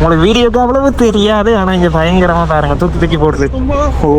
உங்களுக்கு வீடியோக்கு அவ்வளவு தெரியாது, ஆனா இங்க பயங்கரமா பாருங்க, தூக்கி தூக்கி போடுது. ஓ,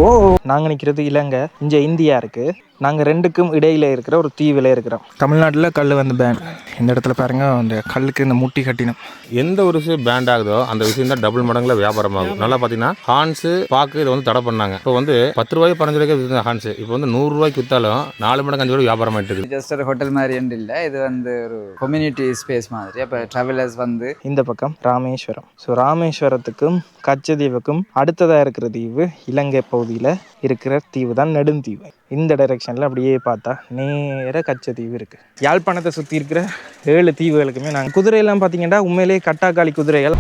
நாங்க நிக்கிறது இலங்கை, இங்க இந்தியா இருக்கு. நாங்க ரெண்டுக்கும் இடையில இருக்கிற ஒரு தீவுல இருக்கிறோம். தமிழ்நாட்டில் கல் வந்து பேன். இந்த இடத்துல பாருங்க, அந்த கல்லுக்கு இந்த முட்டி கட்டினோம். எந்த ஒரு விஷயம் பேண்ட் ஆகுதோ அந்த விஷயம் தான் டபுள் மடங்குல வியாபாரம் ஆகும். நல்லா பாத்தீங்கன்னா ஹான்ஸ் பாக்கு இதை வந்து தடை பண்ணாங்க. இப்போ வந்து 10 ரூபாய் 15 ரூபாய்க்கு விற்று ஹான்ஸ் இப்போ வந்து 100 ரூபாய்க்கு வித்தாலும் 4 மடங்கு 5 ரூபாய் வியாபாரம் ஆயிட்டு இருக்கு. ஜஸ்ட் ஒரு ஹோட்டல் மாதிரி இல்லை, இது வந்து ஒரு கம்யூனிட்டி ஸ்பேஸ் மாதிரி. அப்போ டிராவலர்ஸ் வந்து இந்த பக்கம் ராமேஸ்வரம். ஸோ ராமேஸ்வரத்துக்கும் கச்சதீவுக்கும் அடுத்ததாக இருக்கிற தீவு இலங்கை பகுதியில் இருக்கிற தீவு தான் நெடுந்தீவு. இந்த டைரெக்ஷனில் அப்படியே பார்த்தா நேர கச்சதீவு இருக்குது. யாழ்ப்பாணத்தை சுற்றி இருக்கிற 7 தீவுகளுக்குமே நாங்கள் குதிரையெல்லாம் பார்த்தீங்கன்னா உண்மையிலேயே கட்டாக்காளி குதிரைகள்.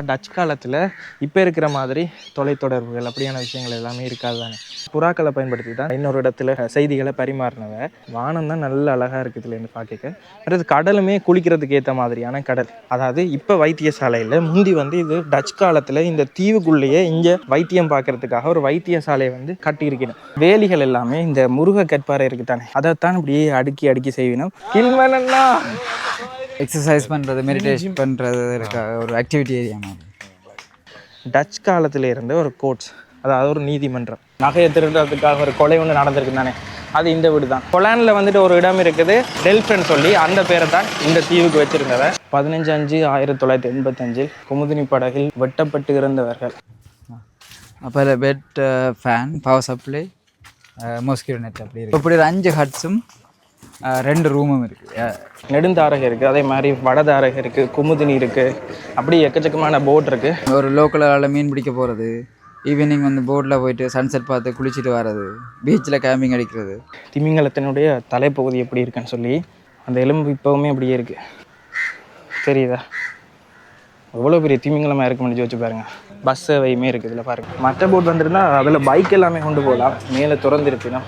டச் காலத்தில் இப்போ இருக்கிற மாதிரி தொலைத்தொடர்புகள் அப்படியான விஷயங்கள் எல்லாமே இருக்காது தானே. புறாக்களை பயன்படுத்தி தான் இன்னொரு இடத்துல செய்திகளை பரிமாறினவ. வானம் தான் நல்ல அழகாக இருக்குது இதுலேருந்து பார்க்க. அடுத்து கடலுமே குளிக்கிறதுக்கு ஏற்ற மாதிரியான கடல். அதாவது இப்போ வைத்தியசாலையில் முந்தி வந்து இது டச் காலத்தில் இந்த தீவுக்குள்ளேயே இங்கே வைத்தியம் பார்க்கறதுக்காக ஒரு வைத்தியசாலையை வந்து கட்டியிருக்கணும். வேலிகள் எல்லாமே இந்த முருக கற்பாறை இருக்குது தானே, அதைத்தான் அப்படியே அடுக்கி அடுக்கி செய்யணும். கில்மனா எக்ஸசைஸ் பண்ணுறது, மெடிடேஷன் பண்ணுறது இருக்க ஒரு ஆக்டிவிட்டி ஏரியா மாதிரி. டச் காலத்தில் இருந்த ஒரு கோர்ட்ஸ், அதாவது ஒரு நீதிமன்றம். நகையை திருடுறதுக்காக ஒரு கொலை ஒன்று நடந்திருக்கு தானே, அது இந்த வீடு தான். கொலானில் வந்துட்டு ஒரு இடம் இருக்குது, டெல்ஃப்னு சொல்லி, அந்த பேரை தான் இந்த தீவுக்கு வச்சுருந்தவ. 15/5/1985 குமுதினி படகில் வெட்டப்பட்டு இறந்தவர்கள். அப்போ bed, fan, power supply, mosquito net அப்படி இருக்குது. இப்படி 5 ஹட்ஸும் 2 ரூமும் இருக்குது. நெடுந்தாரகம் இருக்குது, அதே மாதிரி வடதாரகம் இருக்குது, குமுதினி இருக்குது, அப்படி எக்கச்சக்கமான போட் இருக்குது. ஒரு லோக்கலால் மீன் பிடிக்க போகிறது, ஈவினிங் வந்து போட்டில் போயிட்டு சன்செட் பார்த்து குளிச்சுட்டு வர்றது, பீச்சில் கேம்பிங் அடிக்கிறது. திமிங்கலத்தினுடைய தலைப்பகுதி எப்படி இருக்குன்னு சொல்லி அந்த எலும்பு இப்போவுமே அப்படியே இருக்குது, தெரியுதா? எவ்வளோ பெரிய திமிங்கலமாக இருக்க முடிஞ்சு வச்சு பாருங்கள். பஸ் சேவையுமே இருக்குது இதில் பாருங்கள். மற்ற போட் வந்துருந்தால் அதில் பைக் எல்லாமே கொண்டு போகலாம், மேலே திறந்துருப்பினா.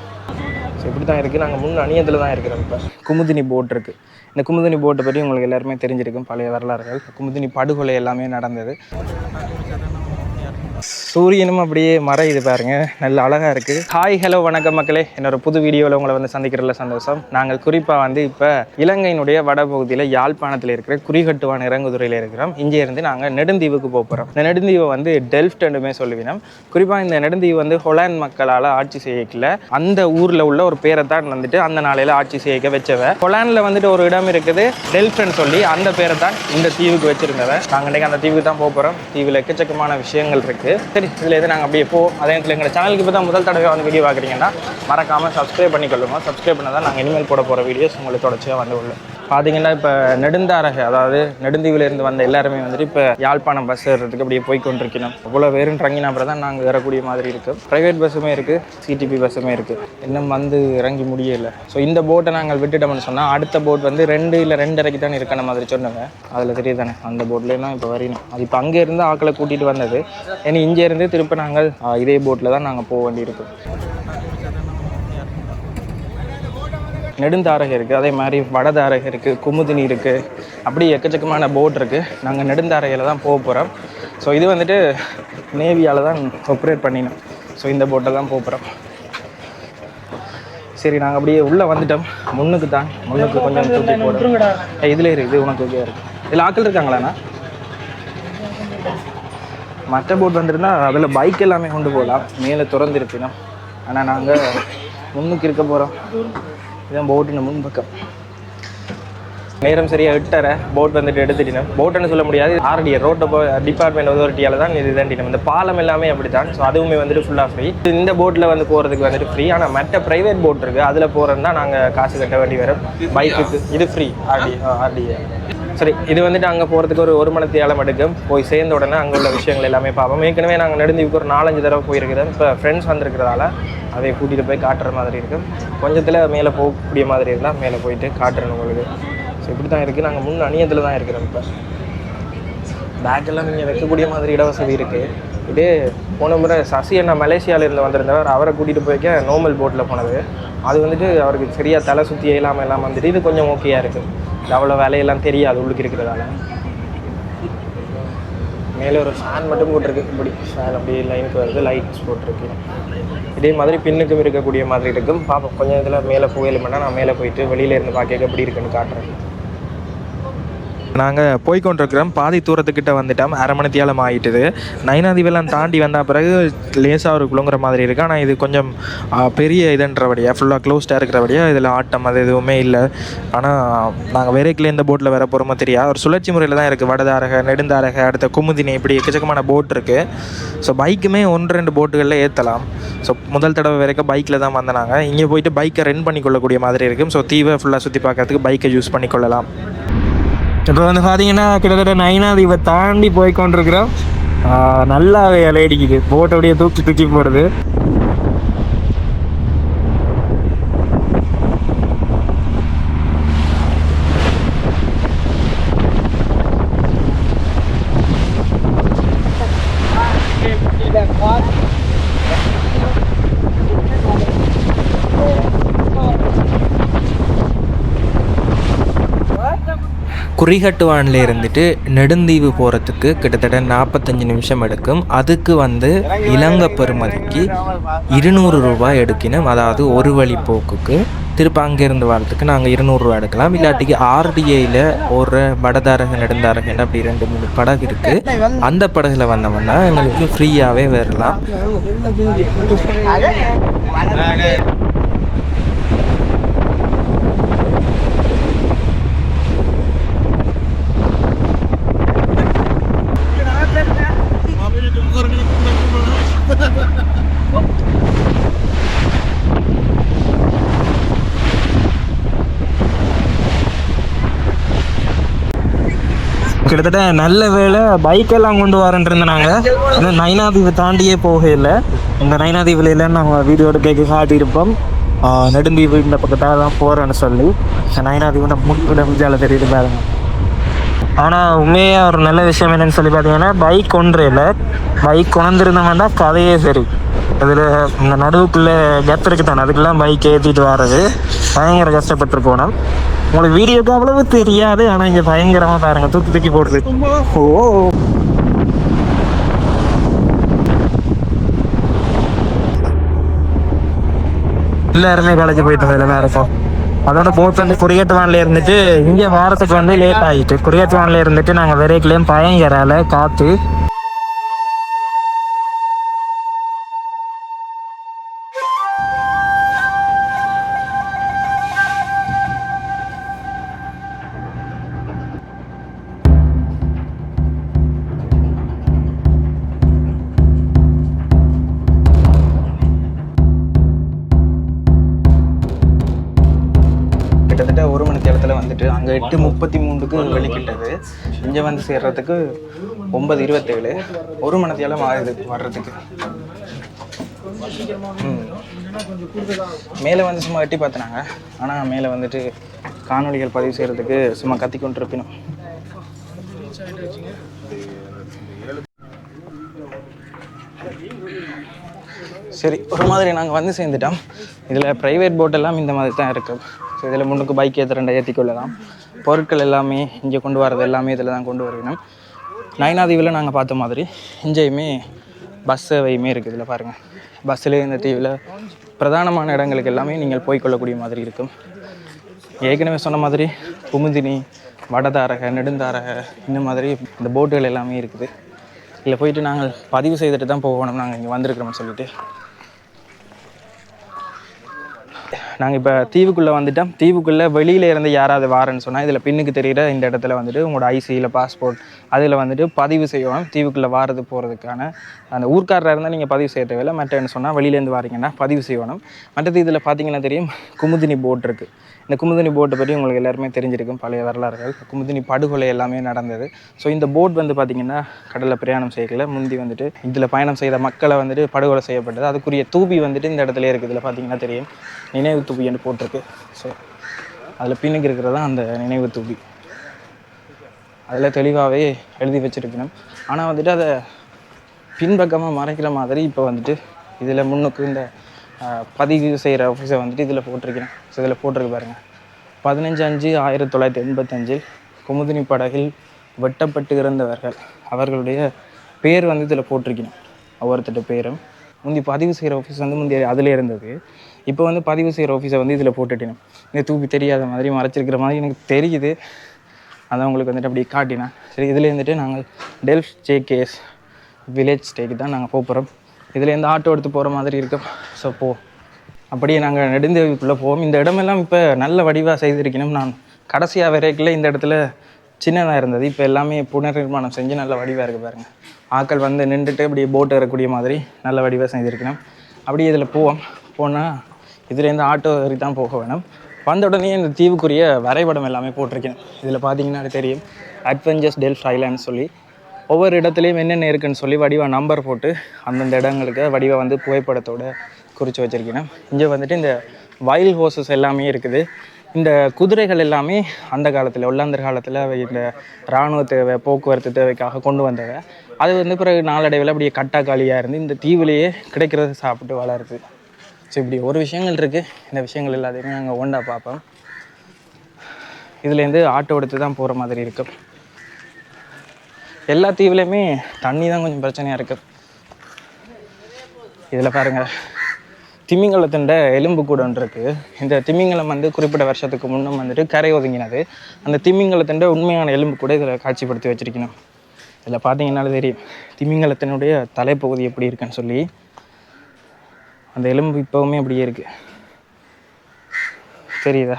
ஸோ இப்படி தான் இருக்குது. நாங்கள் முன் அணியத்தில் தான் இருக்கிறோம். இப்போ குமுதினி போட் இருக்குது. இந்த குமுதினி போட்டை பற்றி உங்களுக்கு எல்லாருமே தெரிஞ்சிருக்கும், பழைய வரலாறுகள். குமுதினி படுகொலை எல்லாமே நடந்தது. சூரியனும் அப்படியே மறையுது பாருங்க, நல்ல அழகாக இருக்குது. ஹாய் ஹலோ வணக்கம் மக்களே, என்னோட புது வீடியோவில் உங்களை வந்து சந்திக்கிறதுல சந்தோஷம். நாங்கள் குறிப்பாக வந்து இப்போ இலங்கையினுடைய வடபகுதியில் யாழ்ப்பாணத்தில் இருக்கிற குறிகட்டுவான் இறங்குதுறையில் இருக்கிறோம். இங்கே இருந்து நாங்கள் நெடுந்தீவுக்கு போகிறோம். இந்த நெடுந்தீவை வந்து டெல்ஃப்ட்னுமே சொல்லுவினோம். குறிப்பாக இந்த நெடுந்தீவு வந்து ஹொலாண்ட் மக்களால் ஆட்சி செய்யக்கல, அந்த ஊரில் உள்ள ஒரு பேரை தான் வந்துட்டு அந்த நாளையில் ஆட்சி செய்ய வச்சவ. ஹொலாண்டில் வந்துட்டு ஒரு இடம் இருக்குது, டெல்ஃப்ட்னு சொல்லி, அந்த பேரை தான் இந்த தீவுக்கு வச்சிருந்தவ. நாங்கள் இன்றைக்கி அந்த தீவுக்கு தான் போகிறோம். தீவில் எக்கச்சக்கமான விஷயங்கள் இருக்குது. சரி, இதில் எது நாங்கள் அப்படியே அதே நேரத்தில் எங்கள் சேனலுக்கு இப்போ தான் முதல் தடவை வந்து வீடியோ பார்க்குறீங்கன்னா மறக்காமல் சப்ஸ்கிரைப் பண்ணிக்கொள்ளுங்க. சப்ஸ்கிரைப் பண்ணால் தான் நாங்கள் இனிமேல் போகிற வீடியோஸ் உங்களுக்கு தொடர்ச்சியாக வந்து உள்ள. பார்த்தீங்கன்னா இப்போ நெடுந்தாரக, அதாவது நெடுந்தீவிலேருந்து வந்த எல்லாருமே வந்துட்டு இப்போ யாழ்ப்பாணம் பஸ் ஏறுறதுக்கு அப்படியே போய் கொண்டிருக்கணும். இவ்வளோ வேறுன்றங்கின அப்புறம் தான் நாங்கள் ஏறக்கூடிய மாதிரி இருக்குது. ப்ரைவேட் பஸ்ஸுமே இருக்குது, சிடிபி பஸ்ஸுமே இருக்குது. இன்னும் வந்து இறங்கி முடியலை. ஸோ இந்த போட்டை நாங்கள் விட்டுட்டோம்னு சொன்னால் அடுத்த போட் வந்து 2 இல்லை 2:30 தான் இருக்கிற மாதிரி சொன்னாங்க. அதில் தெரியுதானே, அந்த போட்லேயும் இப்போ வரணும். அது இப்போ அங்கே இருந்து ஆக்களை கூட்டிகிட்டு வந்தது. ஏன்னா இங்கே இருந்து திருப்பி நாங்கள் இதே போட்டில் தான் நாங்கள் போக வேண்டியிருக்கோம். நெடுந்தாரகம் இருக்குது, அதே மாதிரி வடதாரகம் இருக்குது, குமுதினி இருக்குது, அப்படி எக்கச்சக்கமான போட் இருக்குது. நாங்கள் நெடுந்தாரகையில் தான் போக போகிறோம். ஸோ இது வந்துட்டு நேவியால் தான் ஆப்ரேட் பண்ணினோம். ஸோ இந்த போட்டில் தான் போக போகிறோம். சரி, நாங்கள் அப்படியே உள்ளே வந்துட்டோம். முன்னுக்கு தான், முன்னுக்கு கொஞ்சம் தூக்கி போடுறோம். இதில் இருக்குது, உனக்கு ஓகே இருக்குது. இதில் ஆட்கள் இருக்காங்களாண்ணா? மற்ற போட் வந்துருந்தால் அதில் பைக் எல்லாமே கொண்டு போகலாம், மேலே திறந்துருப்பினோம். ஆனால் நாங்கள் முன்னுக்கு இருக்க போகிறோம். இதுதான் போட்டுன்னு முன்பக்கம். நேரம் சரியாக 8:30 போட் வந்துட்டு எடுத்துட்டினோம். போட்டுன்னு சொல்ல முடியாது, ஆர்டிஏ ரோட்டை டிபார்ட்மெண்ட் அதோரிட்டியால் தான் இது தாண்டினோம். இந்த பாலம் எல்லாமே அப்படி தான். ஸோ அதுவுமே வந்துட்டு ஃபுல்லாக ஃப்ரீ. இந்த போட்டில் வந்து போகிறதுக்கு வந்துட்டு ஃப்ரீ. ஆனால் மற்ற ப்ரைவேட் போட் இருக்குது, அதில் போகிறதுனா நாங்கள் காசு கட்ட வேண்டி வரும். பைக்குக்கு இது ஃப்ரீ. ஆர்டிஏ சரி, இது வந்துட்டு அங்கே போகிறதுக்கு ஒரு மணி நேரம் எடுக்கும். போய் சேர்ந்த உடனே அங்கே உள்ள விஷயங்கள் எல்லாமே பார்ப்போம். ஏற்கனவே நாங்கள் நெடுந்தீவுக்கு ஒரு 4-5 தடவை போயிருக்கிறோம். இப்போ ஃப்ரெண்ட்ஸ் வந்துருக்கிறதால அதை கூட்டிகிட்டு போய் காட்டுற மாதிரி இருக்கும். கொஞ்சத்தில் மேலே போகக்கூடிய மாதிரி இருந்தால் மேலே போயிட்டு காட்டுறேன் உங்களுக்கு. ஸோ இப்படி தான் இருக்குது. நாங்கள் முன் அணியத்தில் தான் இருக்கிறோம். இப்போ பேக்கெல்லாம் நீங்கள் வைக்கக்கூடிய மாதிரி இடவசதி இருக்குது. இதே போன முறை சசி அண்ணா மலேசியாவிலேருந்து வந்திருந்தவர், அவரை கூட்டிகிட்டு போய்க்க நார்மல் போட்டில் போனது. அது வந்துட்டு அவருக்கு சரியாக தலை சுற்றி இல்லாமல் எல்லாம் வந்துட்டு இது கொஞ்சம் ஓகேயாக இருக்குது. அவ்வளோ வேலையெல்லாம் தெரியாது உள்ளுக்கு இருக்கிறதால. மேலே ஒரு ஃபேன் மட்டும் போட்டிருக்கு. இப்படி ஃபேன் அப்படியே லைனுக்கு வருது, லைட்ஸ் போட்டிருக்கு. இதே மாதிரி பின்னுக்கும் இருக்கக்கூடிய மாதிரி இருக்கும். பார்ப்போம், கொஞ்சம் இதில் மேலே போகலுமென்னா நான் மேலே போயிட்டு வெளியில இருந்து பார்க்க எப்படி இருக்குன்னு காட்டுறேன். நாங்கள் போய்கொண்டிருக்கிறோம், பாதி தூரத்துக்கிட்ட வந்துட்டோம், அரை மணித்தியாலம் ஆகிட்டுது. நைனாதீவெல்லாம் தாண்டி வந்த பிறகு லேசாக ஒரு குழுங்குற மாதிரி இருக்குது. ஆனால் இது கொஞ்சம் பெரிய இதுன்றபடியாக ஃபுல்லாக க்ளோஸ்டாக இருக்கிறபடியாக இதில் ஆட்டம் அது எதுவுமே இல்லை. ஆனால் நாங்கள் வேறேக்கில் இந்த போட்டில் வேற போகிறோமோ தெரியாது. ஒரு சுழற்சி முறையில் தான் இருக்குது. வடதாரக, நெடுந்தாரக, அடுத்த குமுதினி, இப்படி எக்கச்சக்கமான போட் இருக்குது. ஸோ பைக்குமே 1-2 போட்டுகளில் ஏற்றலாம். ஸோ முதல் தடவை வரைக்கும் பைக்கில் தான் வந்தாங்க. இங்கே போயிட்டு பைக்கை ரெண்ட் பண்ணிக்கொள்ளக்கூடிய மாதிரி இருக்கும். ஸோ தீவை ஃபுல்லாக சுற்றி பார்க்கறதுக்கு பைக்கை யூஸ் பண்ணிக்கொள்ளலாம். இப்போ வந்து பார்த்தீங்கன்னா கிட்டத்தட்ட நைனாதீவை தாண்டி போய்கொண்டிருக்கிறோம். நல்லா அடிக்குது, போட்டோடைய தூக்கி போடுது. குறிகட்டுவானில் இருந்துட்டு நெடுந்தீவு போகிறதுக்கு கிட்டத்தட்ட 45 நிமிஷம் எடுக்கும். அதுக்கு வந்து இலங்கை பெறுமதிக்கு 200 ரூபாய் எடுக்கணும். அதாவது ஒரு வழி போக்குக்கு. திருப்ப அங்கேருந்து வரதுக்கு நாங்கள் 200 ரூபா எடுக்கலாம். இல்லாட்டிக்கு RDAயில் ஒரு வடதாரக, நெடுந்தாரகன்னு அப்படி 2-3 படகு இருக்குது. அந்த படகுல வந்தோம்னா எங்களுக்கு ஃப்ரீயாகவே வரலாம். கிட்டத்தட்ட நல்ல வேலை பைக்கெல்லாம் கொண்டு வரேன்ருந்தாங்க. இன்னும் நைனாதீவை தாண்டியே போகலை. இந்த நைனாதீவில் இல்லைன்னு நாங்கள் வீடியோ எடுக்க காட்டியிருப்போம். நெடுந்தீவு இந்த பக்கத்தாக தான் போகிறேன்னு சொல்லி. நைனாதீவு நம்ம முன்னிட தெரியுது பாருங்க. ஆனால் உண்மையாக ஒரு நல்ல விஷயம் என்னென்னு சொல்லி பார்த்தீங்கன்னா, பைக் ஒன்று இல்லை, பைக் கொண்டிருந்தவங்கன்னா கதையே சரி. அதில் இந்த நடுவுக்குள்ளே கெப் இருக்குது தானே, அதுக்கெல்லாம் பைக் ஏற்றிட்டு வர்றது பயங்கர கஷ்டப்பட்டு போனோம். உங்களுக்கு வீடியோக்கு அவ்வளவு தெரியாது, ஆனால் இங்கே பயங்கரமாக பாருங்க, தூக்கி போடுது. ஓ எல்லாருமே காலேஜ் போயிட்டு வேலை இருக்கும். அதோட போட் வந்து குறியேட்டுவானில் இருந்துட்டு இங்கே வாரத்துக்கு வந்து லேட் ஆகிட்டு, குறியேட்டுவானில் இருந்துட்டு நாங்கள் விரைக்கிலையும் பயங்கரால காற்று. கிட்டத்தட்ட 1 மணி நேரத்தில் வந்துட்டு அங்கே 8:33க்கு வெளிக்கிட்டது. இங்கே வந்து சேர்றதுக்கு 9:27. 1 மணி நேரம் ஆகுது வர்றதுக்கு. மேலே வந்து சும்மா எட்டி பார்த்தினாங்க. ஆனால் மேலே வந்துட்டு காணொலிகள் பதிவு செய்கிறதுக்கு சும்மா கத்தி கொண்டு இருப்பினோம். சரி, ஒரு மாதிரி நாங்கள் வந்து சேர்ந்துட்டோம். இதில் ப்ரைவேட் போட்டெல்லாம் இந்த மாதிரி தான் இருக்குது. ஸோ இதில் முன்னுக்கு பைக் ஏற்றிக்கொள்ளலாம். பொருட்கள் எல்லாமே இங்கே கொண்டு வரது எல்லாமே இதில் தான் கொண்டு வரணும். நைனாதீவில் நாங்கள் பார்த்த மாதிரி இங்கேயுமே பஸ் சேவையுமே இருக்குது. இதில் பாருங்கள், பஸ்ஸில் இந்த தீவில் பிரதானமான இடங்களுக்கு எல்லாமே நீங்கள் போய்கொள்ளக்கூடிய மாதிரி இருக்கும். ஏற்கனவே சொன்ன மாதிரி குமுதினி, வடதாரக, நெடுந்தாரக இந்த மாதிரி இந்த போட்டுகள் எல்லாமே இருக்குது. இதில் போயிட்டு நாங்கள் பதிவு செய்துட்டு தான் போகணும். நாங்கள் இங்கே வந்திருக்கிறோம்னு சொல்லிட்டு நாங்கள் இப்போ தீவுக்குள்ளே வந்துட்டோம். தீவுக்குள்ளே வெளியில் இருந்து யாராவது வாரன்னு சொன்னால் இதில் பின்னுக்கு தெரிகிற இந்த இடத்துல வந்துட்டு உங்களோட ஐசியில் பாஸ்போர்ட் அதில் வந்துட்டு பதிவு செய்யணும். தீவுக்குள்ளே வாரது போகிறதுக்கான அந்த ஊர்க்காரராக இருந்தால் நீங்கள் பதிவு செய்ய தேவையில்லை. மற்றன்னு சொன்னால் வெளியிலேருந்து வாரீங்கன்னா பதிவு செய்யணும். மற்றது இதில் பார்த்தீங்கன்னா தெரியும், குமுதினி போட் இருக்குது. இந்த குமுதினி போட்டை பற்றி உங்களுக்கு எல்லாருமே தெரிஞ்சிருக்கும், பழைய வரலாறுகள். குமுதினி படுகொலை எல்லாமே நடந்தது. ஸோ இந்த போட் வந்து பார்த்திங்கன்னா கடலில் பிரயாணம் செய்யல. முந்தி வந்துட்டு இதில் பயணம் செய்த மக்களை வந்துட்டு படுகொலை செய்யப்பட்டது. அதுக்குரிய தூபி வந்துட்டு இந்த இடத்துல இருக்குது. இதில் பார்த்தீங்கன்னா தெரியும், நினைவு தூபின்னு போட்டிருக்கு. ஸோ அதில் பின்னுக்கு இருக்கிறது தான் அந்த நினைவு தூபி. அதில் தெளிவாகவே எழுதி வச்சுருக்கணும். ஆனால் வந்துட்டு அதை பின்பக்கமாக மறைக்கிற மாதிரி இப்போ வந்துட்டு இதில் முன்னுக்கு இந்த பதிவு செய்கிற ஆஃபீஸை வந்துட்டு இதில் போட்டிருக்கிறேன். ஸோ இதில் போட்டிருக்கு பாருங்கள், 15/5/1985 குமுதினி படகில் வெட்டப்பட்டு இறந்தவர்கள் அவர்களுடைய பேர் வந்து இதில் போட்டிருக்கணும். ஒவ்வொருத்தட்ட பேரும் முந்தி பதிவு செய்கிற ஆஃபீஸ் வந்து முந்தைய அதில் இருந்தது. இப்போ வந்து பதிவு செய்கிற ஆஃபீஸை வந்து இதில் போட்டுட்டேன். இந்த தூபி தெரியாத மாதிரி மறைச்சிருக்கிற மாதிரி எனக்கு தெரியுது. அதை உங்களுக்கு வந்துட்டு அப்படி காட்டினேன். சரி, இதில் இருந்துட்டு நாங்கள் டெல்ஃப் ஜேகேஎஸ் வில்லேஜ் ஸ்டேக்கு தான் நாங்கள் போகிறோம். இதுலேருந்து ஆட்டோ எடுத்து போகிற மாதிரி இருக்கும். ஸோ அப்படியே நாங்கள் நெடுந்தேவிக்குள்ளே போவோம். இந்த இடமெல்லாம் இப்போ நல்ல வடிவாக செய்திருக்கணும். நான் கடைசியாக வரைக்குள்ள இந்த இடத்துல சின்னதாக இருந்தது. இப்போ எல்லாமே புனர்நிர்மாணம் செஞ்சு நல்ல வடிவாக இருக்குது பாருங்கள். ஆட்கள் வந்து நின்றுட்டு அப்படியே போட்டு வரக்கூடிய மாதிரி நல்ல வடிவாக செஞ்சுருக்கணும். அப்படியே இதில் போனால் இதுலேருந்து ஆட்டோ ஏறி தான் போக வேணும். வந்த உடனே இந்த தீவுக்குரிய வரைபடம் எல்லாமே போட்டிருக்கேன். இதில் பார்த்தீங்கன்னா தெரியும், அட்வென்ச்சர்ஸ் டெல்ஃப் ஐலாண்ட் சொல்லி ஒவ்வொரு இடத்துலையும் என்னென்ன இருக்குன்னு சொல்லி வடிவா நம்பர் போட்டு அந்தந்த இடங்களுக்கு வடிவா வந்து புகைப்படத்தோடு குறித்து வச்சுருக்கேன். இங்கே வந்துட்டு இந்த வைல்ட் ஹோர்சஸ் எல்லாமே இருக்குது. இந்த குதிரைகள் எல்லாமே அந்த காலத்தில் ஒல்லாந்தர் காலத்தில் இந்த இராணுவ தேவை, போக்குவரத்து தேவைக்காக கொண்டு வந்தவை. அது வந்து பிறகு நாளடைவில் அப்படியே கட்டாக்காலியாக இருந்து இந்த தீவிலேயே கிடைக்கிறத சாப்பிட்டு வளருது. ஸோ இப்படி ஒரு விஷயங்கள் இருக்குது. இந்த விஷயங்கள் எல்லாத்தையுமே நாங்கள் ஒன்றா பார்ப்போம். இதுலேருந்து ஆட்டோ எடுத்து தான் போகிற மாதிரி இருக்கும். எல்லா தீவுலையுமே தண்ணி தான் கொஞ்சம் பிரச்சனையாக இருக்குது. இதில் பாருங்கள், திமிங்கலத்தின் எலும்பு கூட ஒன்று இருக்குது. இந்த திமிங்கலம் வந்து குறிப்பிட்ட வருஷத்துக்கு முன்னும் வந்துட்டு கரை ஒதுங்கினது. அந்த திமிங்கலத்தின் உண்மையான எலும்பு கூட இதில் காட்சிப்படுத்தி வச்சுருக்கணும். இதில் பார்த்தீங்கன்னாலும் தெரியும் திமிங்கலத்தினுடைய தலைப்பகுதி எப்படி இருக்குன்னு சொல்லி. அந்த எலும்பு இப்போவுமே அப்படியே இருக்குது, தெரியுதா?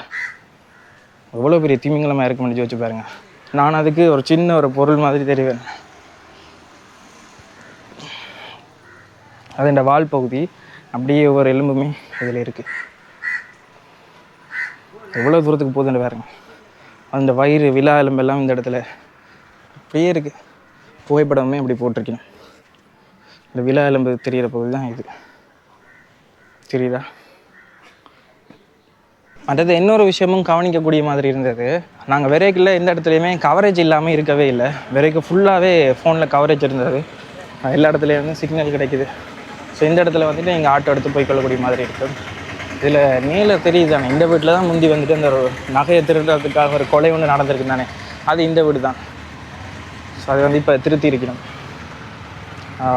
எவ்வளோ பெரிய திமிங்கலமாக இருக்கு முடிஞ்சு வச்சு பாருங்கள். நான் அதுக்கு ஒரு சின்ன ஒரு பொருள் மாதிரி தெரிவேன். அது இந்த வால் பகுதி அப்படியே ஒவ்வொரு எலும்புமே இதில் இருக்குது. எவ்வளோ தூரத்துக்கு போகுதுன்னு பாருங்க. அந்த வயிறு விழா எலும்பெல்லாம் இந்த இடத்துல அப்படியே இருக்குது. புகைப்படமே அப்படி போட்டிருக்கணும். இந்த விழா எலும்பு தெரிகிற பகுதி தான் இது, தெரியுதா? மற்றது இன்னொரு விஷயமும் கவனிக்கக்கூடிய மாதிரி இருந்தது. நாங்கள் விரைக்கில் எந்த இடத்துலையுமே கவரேஜ் இல்லாமல் இருக்கவே இல்லை. விரைக்கு ஃபுல்லாகவே ஃபோனில் கவரேஜ் இருந்தது. எல்லா இடத்துலையும் சிக்னல் கிடைக்குது. ஸோ இந்த இடத்துல வந்துட்டு எங்கள் ஆட்டோ எடுத்து போய் கொள்ளக்கூடிய மாதிரி இருக்குது. இதில் மேலே தெரியுது தானே, இந்த வீட்டில் தான் முந்தி வந்துட்டு அந்த ஒரு நகையை திருடுறதுக்காக ஒரு கொலை ஒன்று நடந்திருக்கு தானே, அது இந்த வீடு தான். ஸோ அது வந்து இப்போ திருத்தி இருக்கணும்.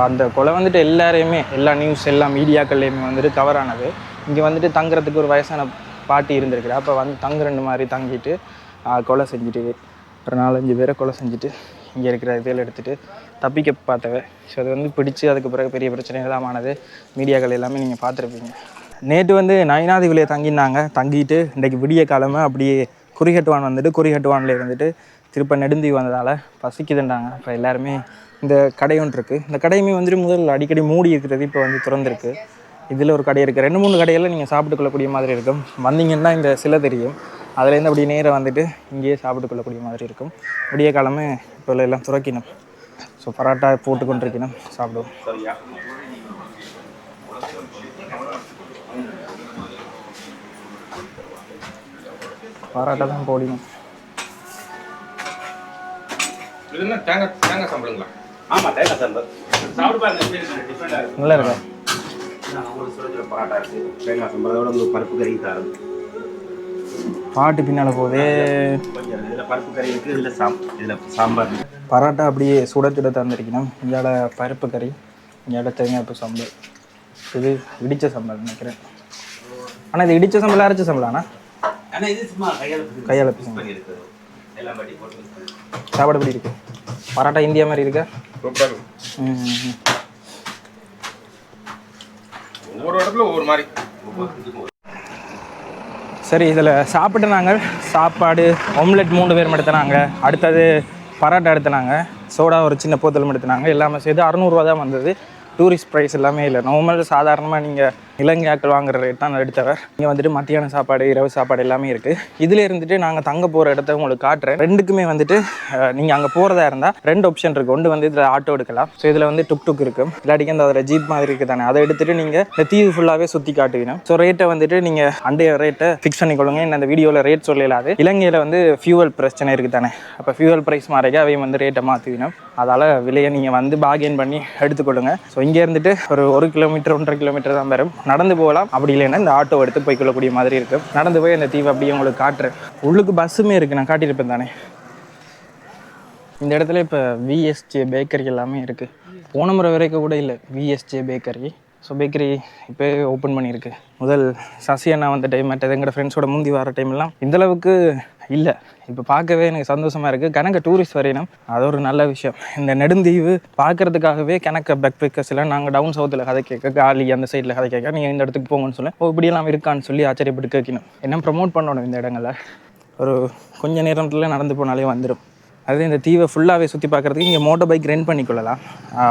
அந்த கொலை வந்துட்டு எல்லாரையுமே, எல்லா நியூஸ், எல்லா மீடியாக்கள்லேயுமே வந்துட்டு கவர் ஆனது. இங்கே வந்துட்டு தங்குறதுக்கு ஒரு வயசான பாட்டி இருந்திருக்குது. அப்போ வந்து தங்குறண்டு மாதிரி தங்கிட்டு கொலை செஞ்சுட்டு ஒரு 4-5 பேரை கொலை செஞ்சுட்டு இங்கே இருக்கிற இதில் எடுத்துகிட்டு தப்பிக்க பார்த்தவை. ஸோ அது வந்து பிடிச்சி அதுக்கு பிறகு பெரிய பிரச்சனை எல்லாம் ஆனது. மீடியாக்கள் எல்லாமே நீங்கள் பார்த்துருப்பீங்க. நேற்று வந்து நயினாதீவிலே தங்கினாங்க. தங்கிட்டு இன்றைக்கு விடிய காலமாக அப்படியே குறிகட்டுவான் வந்துட்டு குறிகட்டுவானில் இருந்துட்டு திருப்ப நெடுந்தீவு வந்ததால் பசிக்குதுண்டாங்க. இப்போ எல்லாருமே இந்த கடை ஒன்று இருக்குது. இந்த கடையுமே வந்துட்டு முதல் அடிக்கடி மூடி இருக்கிறது, இப்போ வந்து திறந்துருக்கு. இதில் ஒரு கடை இருக்குது. 2-3 கடையெல்லாம் நீங்கள் சாப்பிட்டு கொள்ளக்கூடிய மாதிரி இருக்கும். வந்தீங்கன்னா இந்த சிலை தெரியும், அதுலேருந்து அப்படி நேராக வந்துட்டு இங்கேயே சாப்பிட்டு கொள்ளக்கூடிய மாதிரி இருக்கும். விடிய காலமே இப்போ எல்லாம் துறக்கணும். ஸோ பரோட்டா போட்டு கொண்டிருக்கணும், சாப்பிடுவோம். பரோட்டா தான் போடணும். தேங்காய் சாம்பிடுங்களா? ஆமாம், தேங்காய் சாம்பார் சாப்பிட்டு பாருங்க, நல்லா இருக்கா? பரோட்டா இருக்குது, தேங்காய் சாம்பாரோட உங்களுக்கு பருப்பு கறி தரும். பாட்டு பின்னால் போதே கொஞ்சம் இதில் பருப்பு கறி இருக்குது, இதில் சாம்பார். பரோட்டா அப்படியே சுட சுட தந்திருக்கணும். இங்கோட பருப்பு கறி, இங்கோட தேங்காய்ப்பு சாம்பார். இது இடித்த சாம்பார் நினைக்கிறேன். ஆனால் இது இடித்த சாம்பார் அரைச்ச சாம்பார்ண்ணா? ஆனால் இது சும்மா கையால் சாம்பார் இருக்குது, எல்லாம் பட்டி போட்டு. சாப்பாடு எப்படி இருக்குது? பரோட்டா இந்தியா மாதிரி இருக்கா? ஒவ்வொரு இடத்துல ஒவ்வொரு மாதிரி. சரி, இதில் சாப்பிட்டு நாங்கள் சாப்பாடு ஆம்லெட் 3 பேரும் எடுத்துனாங்க. அடுத்தது பரோட்டா எடுத்துனாங்க. சோடா ஒரு சின்ன போத்தலும் எடுத்துனாங்க. எல்லாமே சேர்த்து 600 ரூபா தான் வந்தது. டூரிஸ்ட் ப்ரைஸ் எல்லாமே இல்லை. நார்மல் சாதாரணமாக நீங்கள் இலங்கை ஆட்கள் வாங்குற ரேட் தான் எடுத்தவர். இங்கே வந்துட்டு மத்தியான சாப்பாடு, இரவு சாப்பாடு எல்லாமே இருக்குது. இதில் இருந்துட்டு நாங்கள் தங்க போகிற இடத்த உங்களுக்கு காட்டுறேன். ரெண்டுக்குமே வந்துட்டு நீங்கள் அங்கே போகிறதா இருந்தால் 2 ஆப்ஷன் இருக்குது. ஒன்று வந்து இதில் ஆட்டோ எடுக்கலாம். ஸோ இதில் வந்து டுக் இருக்கும். இல்லாட்டிக்கு அந்த அதில் ஜீப் மாதிரி இருக்குது தானே, அதை எடுத்துகிட்டு நீங்கள் இந்த தீவு ஃபுல்லாகவே சுற்றி காட்டுவீங்க. ஸோ ரேட்டை வந்துட்டு நீங்கள் அண்டைய ரேட்டை ஃபிக்ஸ் பண்ணிக்கொள்ளுங்க. என்ன அந்த வீடியோவில் ரேட் சொல்லலாது. இலங்கையில் வந்து ஃபியூவல் பிரச்சனை இருக்குது தானே, அப்போ ஃபியூவல் ப்ரைஸ் மாறிக்க அவையும் வந்து ரேட்டை மாற்றுவீங்க. அதால் விலையை நீங்கள் வந்து பார்கெயின் பண்ணி எடுத்துக்கொள்ளுங்க. ஸோ இங்கே இருந்துட்டு ஒரு 1 கிலோமீட்டர் 1.5 கிலோமீட்டர் தான் வரும். நடந்து போகலாம். அப்படி இல்லைன்னா இந்த ஆட்டோ எடுத்து போய்க்கொள்ளக்கூடிய மாதிரி இருக்கும். நடந்து போய் அந்த தீவு அப்படியே உங்களுக்கு காட்டுறேன். உள்ளுக்கு பஸ்ஸுமே இருக்குது, நான் காட்டியிருப்பேன் தானே. இந்த இடத்துல இப்போ விஎஸ்ஜே பேக்கரி எல்லாமே இருக்குது. போன முறை வரைக்கும் கூட இல்லை விஎஸ்ஜே பேக்கரி. ஸோ பேக்கரி இப்போ ஓப்பன் பண்ணியிருக்கு. முதல் சசி அண்ணா வந்த டைம், மற்றது எங்களோட ஃப்ரெண்ட்ஸோட முந்தி வர டைம்லாம் இந்தளவுக்கு இல்லை. இப்போ பார்க்கவே எனக்கு சந்தோஷமாக இருக்குது. கணக்க டூரிஸ்ட் வரையணும், அது ஒரு நல்ல விஷயம். இந்த நெடுந்தீவு பார்க்கறதுக்காகவே கணக்க பேக் பேக்கர்ஸில் நாங்கள் டவுன் சவுத்தில் கதை கேட்க, காலி அந்த சைடில் கதை கேட்க, நீங்கள் இந்த இடத்துக்கு போங்கன்னு சொல்ல, இப்படியெல்லாம் இருக்கான்னு சொல்லி ஆச்சரியப்பட்டு கேட்கணும். என்ன ப்ரமோட் பண்ணணும் இந்த இடங்களை. ஒரு கொஞ்சம் நேரத்தில் நடந்து போனாலே வந்துடும். அது இந்த தீவை ஃபுல்லாகவே சுற்றி பார்க்குறதுக்கு இங்கே மோட்டர் பைக் ரெண்ட் பண்ணிக்கொள்ளலாம்.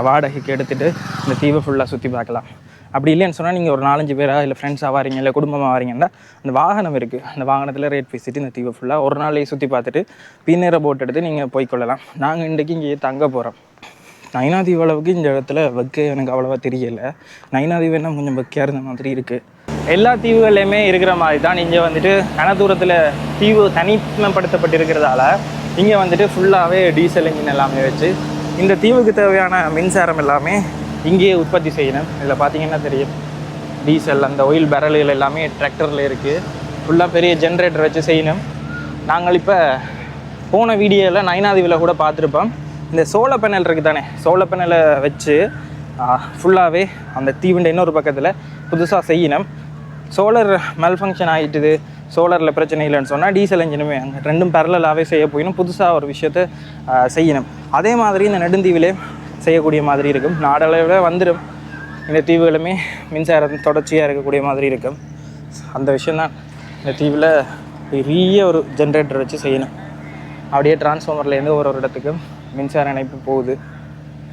வாடகைக்கு எடுத்துகிட்டு இந்த தீவை ஃபுல்லாக சுற்றி பார்க்கலாம். அப்படி இல்லைன்னு சொன்னால் நீங்கள் ஒரு 4-5 பேரா இல்லை ஃப்ரெண்ட்ஸாக வாரீங்க, இல்லை குடும்பமாக வாரீங்கன்னா அந்த வாகனம் இருக்குது. அந்த வாகனத்தில் ரேட் பேசிட்டு இந்த தீவை ஃபுல்லாக ஒரு நாளைக்கு சுற்றி பார்த்துட்டு பின்னேற போட் எடுத்து நீங்கள் போய்க்கொள்ளலாம். நாங்கள் இன்றைக்கி இங்கேயே தங்க போகிறோம். நைனாதீவு அளவுக்கு இந்த இடத்துல வெக்க எனக்கு அவ்வளோவா தெரியலை. நைனாதீவு என்ன கொஞ்சம் வெக்கையாக இருந்த மாதிரி இருக்குது. எல்லா தீவுகள்லையுமே இருக்கிற மாதிரி தான் இங்கே வந்துட்டு கனதூரத்தில் தீவு தனிமைப்படுத்தப்பட்டிருக்கிறதால இங்கே வந்துட்டு ஃபுல்லாகவே டீசல் இன்ஜின் எல்லாமே வச்சு இந்த தீவுக்கு தேவையான மின்சாரம் எல்லாமே இங்கேயே உற்பத்தி செய்யணும். இதில் பார்த்தீங்கன்னா தெரியும், டீசல் அந்த ஆயில் பேரல்கள் எல்லாமே டிராக்டரில் இருக்குது. ஃபுல்லாக பெரிய ஜென்ரேட்டர் வச்சு செய்யணும். நாங்கள் இப்போ போன வீடியோவில் நைனாதீவில் கூட பார்த்துருப்போம். இந்த சோலார் பேனல் இருக்குது தானே, சோலார் பேனலை வச்சு ஃபுல்லாகவே அந்த தீவுண்ட இன்னொரு பக்கத்தில் புதுசாக செய்யணும். சோலார் மல் ஃபங்க்ஷன் ஆகிட்டுது, சோலாரில் பிரச்சனை இல்லைன்னு சொன்னால் டீசல் இன்ஜினுமே அங்கே ரெண்டும் பேரலாகவே செய்ய போயிடும். புதுசாக ஒரு விஷயத்தை செய்யணும். அதே மாதிரி இந்த நெடுந்தீவிலே செய்யக்கூடிய மாதிரி இருக்கும். நாடளவில் வந்துடும். இந்த தீவுகளுமே மின்சாரம் தொடர்ச்சியாக இருக்கக்கூடிய மாதிரி இருக்கும். அந்த விஷயந்தான் இந்த தீவில் பெரிய ஒரு ஜென்ரேட்டர் வச்சு செய்யணும். அப்படியே டிரான்ஸ்ஃபார்மர்லேருந்து ஒரு இடத்துக்கும் மின்சார இணைப்பு போகுது.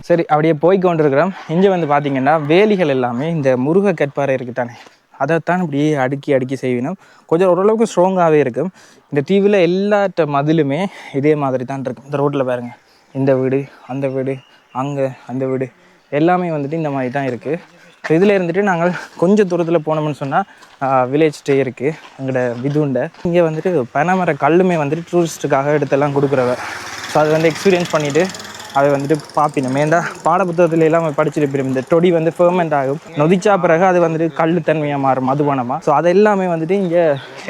சரி, அப்படியே போய்கொண்டிருக்கிறோம். இங்கே வந்து பார்த்திங்கன்னா வேலிகள் எல்லாமே இந்த முருகை கற்பாறை இருக்குது தானே, அதைத்தான் இப்படியே அடுக்கி செய்யணும். கொஞ்சம் ஓரளவுக்கு ஸ்ட்ராங்காகவே இருக்கும். இந்த தீவில் எல்லாத்த மதிலுமே இதே மாதிரி தான் இருக்கும். இந்த ரோட்டில் பாருங்கள், இந்த வீடு, அந்த வீடு, அங்கே அந்த வீடு எல்லாமே வந்துட்டு இந்த மாதிரி தான் இருக்குது. ஸோ இதில் இருந்துட்டு நாங்கள் கொஞ்சம் தூரத்தில் போனோம்னு சொன்னால் வில்லேஜ் ஸ்டே இருக்குது எங்களோட விதுண்டை. இங்கே வந்துட்டு பனைமர கல்லுமே வந்துட்டு டூரிஸ்ட்டுக்காக எடுத்தெல்லாம் கொடுக்குறவ. ஸோ அதை வந்து எக்ஸ்பீரியன்ஸ் பண்ணிவிட்டு அதை வந்துட்டு பார்ப்பினோம். ஏன்டா பாடப்புத்தகத்துல எல்லாம் படிச்சுட்டு போயிடும். இந்த டொடி வந்து ஃபெர்மெண்ட் ஆகும், நொதிச்சா பிறகு அது வந்துட்டு கல் தன்மையாக மாறும், மதுபானமாக. ஸோ அது எல்லாமே வந்துட்டு இங்கே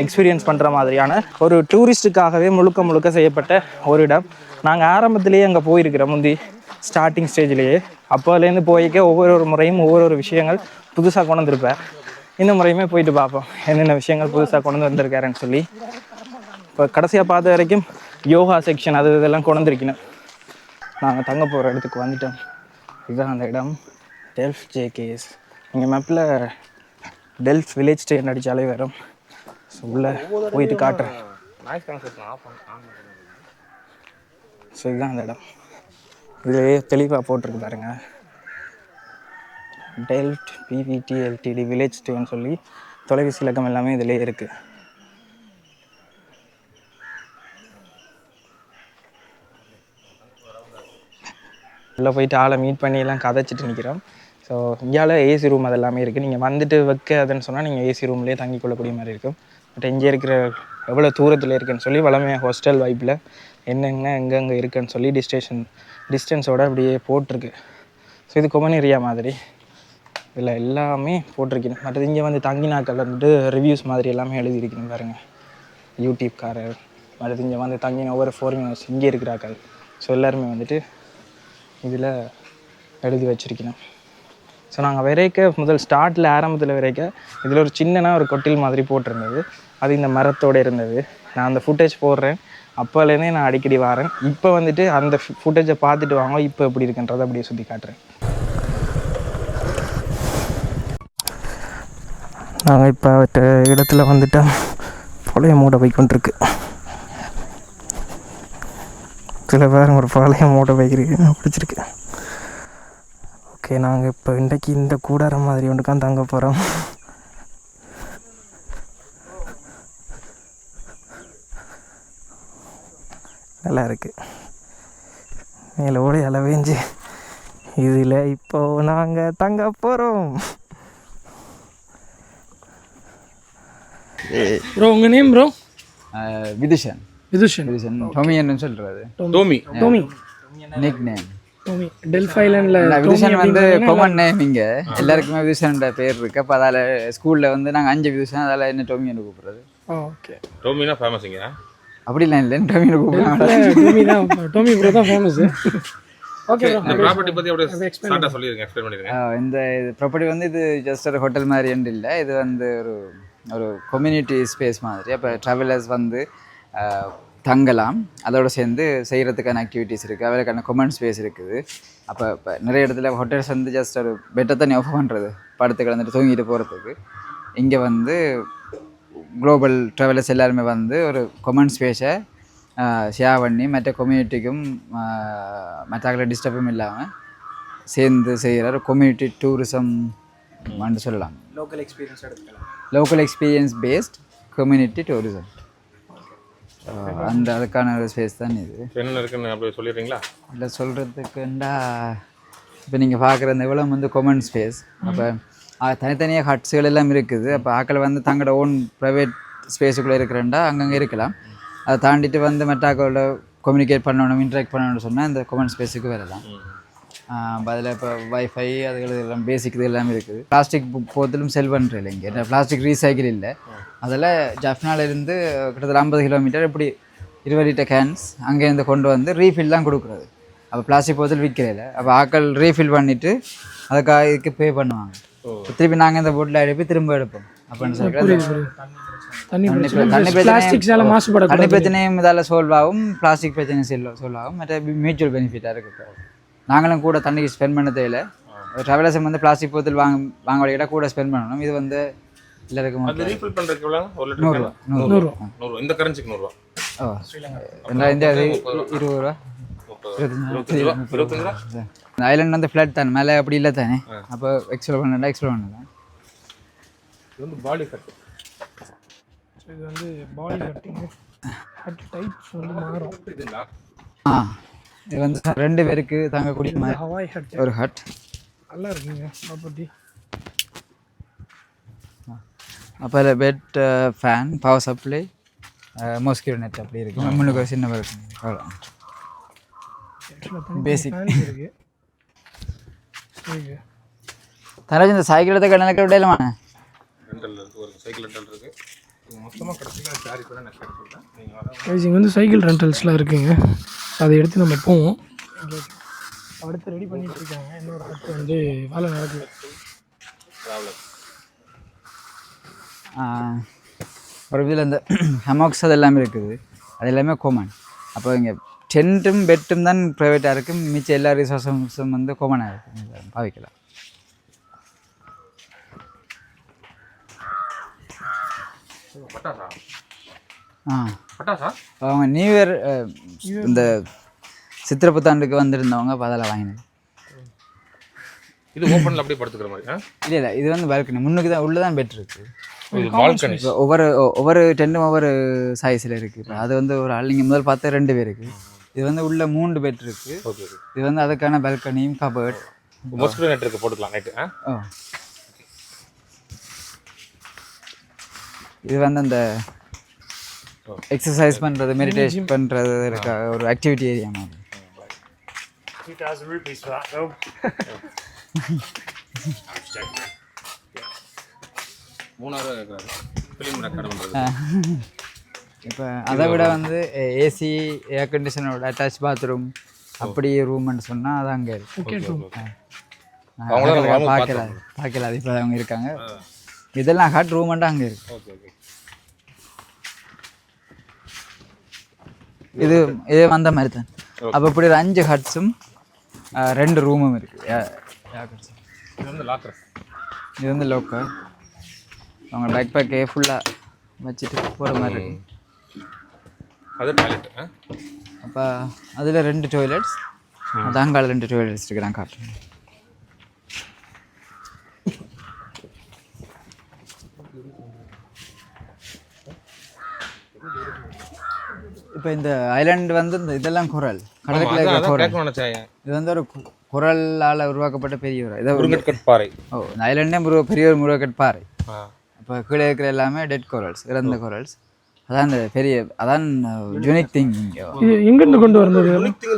எக்ஸ்பீரியன்ஸ் பண்ணுற மாதிரியான ஒரு டூரிஸ்ட்டுக்காகவே முழுக்க செய்யப்பட்ட ஒரு இடம். நாங்கள் ஆரம்பத்திலேயே அங்கே போயிருக்கிறோம், முந்தி ஸ்டார்டிங் ஸ்டேஜ்லேயே. அப்போலேருந்து போய்க்க ஒவ்வொரு முறையும் ஒவ்வொரு விஷயங்கள் புதுசாக கொண்டு வந்திருப்பேன். இந்த முறையுமே போயிட்டு பார்ப்போம் என்னென்ன விஷயங்கள் புதுசாக கொண்டு வந்திருக்காருன்னு சொல்லி. இப்போ கடைசியாக பார்த்த வரைக்கும் யோகா செக்ஷன் அது இதெல்லாம் கொண்டு வந்திருக்கணும். நாங்கள் தங்க போகிற இடத்துக்கு வந்துட்டோம். இதுதான் அந்த இடம், டெல்ஃப் ஜேகேஎஸ். இங்கே மேப்பில் டெல்ஃப் வில்லேஜ் ஸ்டே அடித்தாலே வரும். ஸோ உள்ளே போயிட்டு காட்டுறேன். ஸோ இதுதான் அந்த இடம். இதுவே தெளிவாக போட்டிருக்கு பாருங்க, டெல்ஃப்ட் PVTLTD வில்லேஜ் ஸ்டேன்னு சொல்லி தொலைபேசி இலக்கம் எல்லாமே இதிலே இருக்குது. உள்ளே போயிட்டு ஆளை மீட் பண்ணி எல்லாம் கதைச்சிட்டு நிற்கிறோம். ஸோ இங்கேயால் ஏசி ரூம் அதெல்லாமே இருக்குது. நீங்கள் வந்துட்டு வைக்காதுன்னு சொன்னால் நீங்கள் ஏசி ரூம்லேயே தங்கி கொள்ளக்கூடிய மாதிரி இருக்கும். பட் இங்கே இருக்கிற எவ்வளோ தூரத்தில் இருக்குன்னு சொல்லி வளமையாக ஹாஸ்டல் வைப்பில் என்னென்ன எங்கெங்கே இருக்குன்னு சொல்லி டிஸ்டன்ஸோடு அப்படியே போட்டிருக்கு. ஸோ இது கொமன் ஏரியா மாதிரி இதில் எல்லாமே போட்டிருக்கணும். மற்றது இங்கே வந்து தங்கினாக்கள் வந்துட்டு ரிவ்யூஸ் மாதிரி எல்லாமே எழுதியிருக்கணும் பாருங்கள், யூடியூப்காரர். மற்றது இங்கே வந்து தங்கின ஒவ்வொரு ஃபாரினர்ஸ் இங்கே இருக்கிறாக்கள். ஸோ எல்லாருமே வந்துட்டு இதில் எழுதி வச்சுருக்கணும். ஸோ நாங்கள் விரைக்க முதல் ஸ்டார்ட்டில் ஆரம்பத்தில் விரைக்க இதில் ஒரு சின்னனா ஒரு கொட்டில் மாதிரி போட்டிருந்தது. அது இந்த மரத்தோடு இருந்தது. நான் அந்த ஃபுட்டேஜ் போடுறேன், அப்போலேருந்தே நான் அடிக்கடி வரேன். இப்போ வந்துட்டு அந்த ஃபுட்டேஜை பார்த்துட்டு வாங்க இப்போ எப்படி இருக்குன்றதை அப்படியே சுற்றி காட்டுறேன். நாங்கள் இப்போ இடத்துல வந்துட்டு பழைய மூட்டை பைக் கொண்டிருக்கு. சில பேர் ஒரு பழைய மூட்டை பைக் இருக்கு பிடிச்சிருக்கு. ஓகே, நாங்கள் இப்போ இன்றைக்கி இந்த கூடாரம் மாதிரி ஒன்றுக்கான் தங்க போகிறோம். நல்லா இருக்குது, மேலோட இலவேஞ்சு. இதில் இப்போ நாங்கள் தங்க போகிறோம். ப்ரோ உங்கள் நேம் ப்ரோ? விதுஷன். டொமின்னு சொல்கிறது. Tommy nick name Tommy. Delft ஐலண்டில் விதுஷன் வந்து காமன் நேம். இங்கே எல்லாருக்குமே விதுஷன் பேர் இருக்குது. அப்போ அதால் ஸ்கூலில் வந்து நாங்கள் 5 விதுஷன், அதால் என்ன டோமின்னு கூப்பிட்றது. ஓகே, டோமினா ஃபேமஸுங்க. அப்படிலாம் இல்லை, டோமின்னு கூப்பிடுறாங்க. டோமி ப்ரோ தான் ஃபேமஸு. ஓகே, இந்த ப்ராப்பர்ட்டி பற்றி அப்படியே ஷார்ட்டாக சொல்லிடுங்க, எக்ஸ்பிளைன் பண்ணிடுங்க. இந்த ப்ராப்பர்ட்டி வந்து இது ஜஸ்ட் ஒரு ஹோட்டல் மாதிரி இல்லை. இது வந்து ஒரு கம்யூனிட்டி ஸ்பேஸ் மாதிரி. அப்போ ட்ராவலர்ஸ் வந்து தங்கலாம். அதோடு சேர்ந்து செய்கிறதுக்கான ஆக்டிவிட்டீஸ் இருக்குது, அவருக்கான கொமெண்ட் ஸ்பேஸ் இருக்குது. அப்போ இப்போ நிறைய இடத்துல ஹோட்டல்ஸ் வந்து ஜஸ்ட் ஒரு பெட்டை தண்ணி ஆஃப் பண்ணுறது, படுத்து கிடந்துட்டு தூங்கிட்டு போகிறதுக்கு. இங்கே வந்து குளோபல் ட்ராவலர்ஸ் எல்லாருமே வந்து ஒரு கொமெண்ட் ஸ்பேஸை ஷேர் பண்ணி மற்ற கம்யூனிட்டிக்கும் மற்றவர்களை டிஸ்டர்பும் இல்லாமல் சேர்ந்து செய்கிற ஒரு கம்யூனிட்டி டூரிசம் சொல்லலாம். லோக்கல் எக்ஸ்பீரியன்ஸ் எடுத்துக்கலாம். Local experience paste community tourism. அந்த அதுக்கான ஒரு ஸ்பேஸ் தான் இது. என்னென்ன இருக்குன்னு அப்படி சொல்லிடுறீங்களா? இல்லை சொல்கிறதுக்குண்டா இப்போ நீங்கள் பார்க்குற இந்த இவ்வளோ வந்து கொமன் ஸ்பேஸ். அப்போ தனித்தனியாக ஹட்ஸுகள் எல்லாம் இருக்குது. அப்போ ஆக்கள் வந்து தங்களோட ஓன் ப்ரைவேட் ஸ்பேஸுக்குள்ளே இருக்கிறேன்டா அங்கங்கே இருக்கலாம். அதை தாண்டிட்டு வந்து மெட்டாக்களோட கம்யூனிகேட் பண்ணணும், இன்ட்ராக்ட் பண்ணணும்னு சொன்னால் இந்த கொமன் ஸ்பேஸுக்கு வரலாம். அதில் இப்போ வைஃபை அதுகள் எல்லாம் பேசிக் இது எல்லாமே இருக்குது. பிளாஸ்டிக் போத்திலும் செல் பண்ணுற இல்லை இங்கே. பிளாஸ்டிக் ரீசைக்கிள் இல்லை. அதில் ஜஃப்னாலேருந்து கிட்டத்தட்ட 50 கிலோமீட்டர் இப்படி 20 லிட்டர் கேன்ஸ் அங்கேருந்து கொண்டு வந்து ரீஃபில்லாம் கொடுக்குறது. அப்போ பிளாஸ்டிக் போத்தல் விற்கிறதில்ல. அப்போ ஆக்கள் ரீஃபில் பண்ணிவிட்டு அதுக்காக இதுக்கு பே பண்ணுவாங்க. திருப்பி நாங்கள் இந்த போட்டில் எடுப்பி திரும்ப எடுப்போம் அப்படின்னு சொல்லி தண்ணி பிரச்சனையும் இதால் சால்வ் ஆகும், பிளாஸ்டிக் பிரச்சனையும் சால்வ் ஆகும். மற்ற மியூச்சுவல் பெனிஃபிட்டாக இருக்குது. நாங்களும் கூட தண்ணிக்கு ஸ்பெண்ட் பண்ண தேவையில்லை. ட்ராவலர்ஸும் வந்து பிளாஸ்டிக் போத்தல் வாங்க வழிகிட்ட கூட ஸ்பெண்ட் பண்ணணும். இது வந்து எல்லாருக்கும் ரீஃபில் பண்ணுறதுக்கு எவ்வளோ? 100 இந்த கரன்சிக்கு 100 ரூபா. இந்த 20 ரூபா 25 ரூபா. இந்த ஐலண்ட் வந்து ஃப்ளாட் தானே, மேலே அப்படி இல்லை தானே. அப்போ எக்ஸ்ப்ளோர் பண்ணலாம். இது வந்து பாடி கட். இது வந்து பாடி கட்டிங் ஹட் டைப்ஸ் வந்து மாறும். இது வந்து 2 பேருக்கு தங்கக்கூடிய மாதிரி ஹவாய் ஹட். ஒரு ஹட் நல்லா இருக்குங்க ப்ராப்பர்ட்டி. அப்போ அதில் bed, fan, power supply, mosquito net அப்படி இருக்கும். முன்னுக்கு ஒரு சின்ன இருக்கும். அவ்வளோ பேசிக் இருக்குது. தராஜ் இந்த சைக்கிள் எடுத்த கடனுக்கு விடையிலமா ரெண்டல் இருக்குது, ஒரு சைக்கிள் ரெண்டல் இருக்குது. மொத்தமாக கிடச்சிங்க சாரி கூட நான் சொல்கிறேன். இங்கே வந்து சைக்கிள் ரெண்டல்ஸ்லாம் இருக்குங்க. அதை எடுத்து நம்ம போவோம். அடுத்து ரெடி பண்ணிட்டு இருக்காங்க. இன்னொரு ஹட் வந்து வேலை நடக்குது. ஒரு இதில் இந்த ஹெமாக்ஸ் அது எல்லாமே இருக்குது. அது எல்லாமே காமன். அப்போ இங்கே டென்ட்டும் பெட்டும் தான் ப்ரைவேட்டாக இருக்குது. மிச்சம் எல்லா ரிசோர்ஸும் வந்து காமனாக இருக்குது, பாவிக்கலாம். அவங்க நியூ இயர் இந்த சித்திரை புத்தாண்டுக்கு வந்திருந்தவங்க அப்போ அதெல்லாம் வாங்கினது. இது ஓப்பனில் அப்படியே படுத்துக்கிற மாதிரி? இல்லை இது வந்து பால்கனி. முன்னுக்கு தான் உள்ளே தான் பெட் இருக்குது. பால்கனி ஒவ்வொரு டென்ட்டும் ஒவ்வொரு சைஸில் இருக்குது. இப்போ அது வந்து ஒரு ஆள் நீங்கள் முதல் பார்த்து 2 பேருக்கு. இது வந்து உள்ள 3 பெட் இருக்குது. இது வந்து அதுக்கான பால்கனியும் கபர்ட். மோஸ்கிட்டோ நெட் இருக்குது, போட்டுக்கலாம் நைட்டு. இது வந்து அந்த எக்ஸசைஸ் பண்ணுறது, மெடிடேஷன் பண்ணுறது இருக்க ஒரு ஆக்டிவிட்டி ஏரியா மாதிரி. 2000 rupees for that though. இப்போ அதை விட வந்து ஏசி, ஏர் கண்டிஷனோட அட்டாச் பாத்ரூம் அப்படி ரூம்னு சொன்னால் அது அங்கே இருக்கு. பார்க்கல இப்போ அவங்க இருக்காங்க. இதெல்லாம் ஹட் ரூம்ண்டா அங்கே இருக்கு. இது வந்த மாதிரி தான். அப்போ இப்படி ஒரு 5 ஹட்ஸும் 2 ரூமும் இருக்குது. இது வந்து லோக்கல். அவங்க பேக் பேக்கே ஃபுல்லாக வச்சுட்டு போகிற மாதிரி இருக்கு. அப்போ அதில் 2 டாய்லெட்ஸ், அது அங்கால 2 டாய்லெட்ஸ் இருக்குது. நான் காட்டுறேன். இப்போ இந்த ஐலாண்ட் வந்து இந்த இதெல்லாம் குரல் கடலுக்குள்ள இருக்கிற குரல். இது வந்து ஒரு குரலால் உருவாக்கப்பட்ட பெரிய ஒரு முருகற்கட்பாறை. இந்த ஐலாண்டே பெரிய ஒரு முருகற்கட்பாறை. இப்போ கீழே இருக்கிற எல்லாமே டெட் குரல்ஸ், இறந்த குரல்ஸ். அதான் இந்த பெரிய, அதான் யூனிக் திங். எங்கேருந்து கொண்டு வரது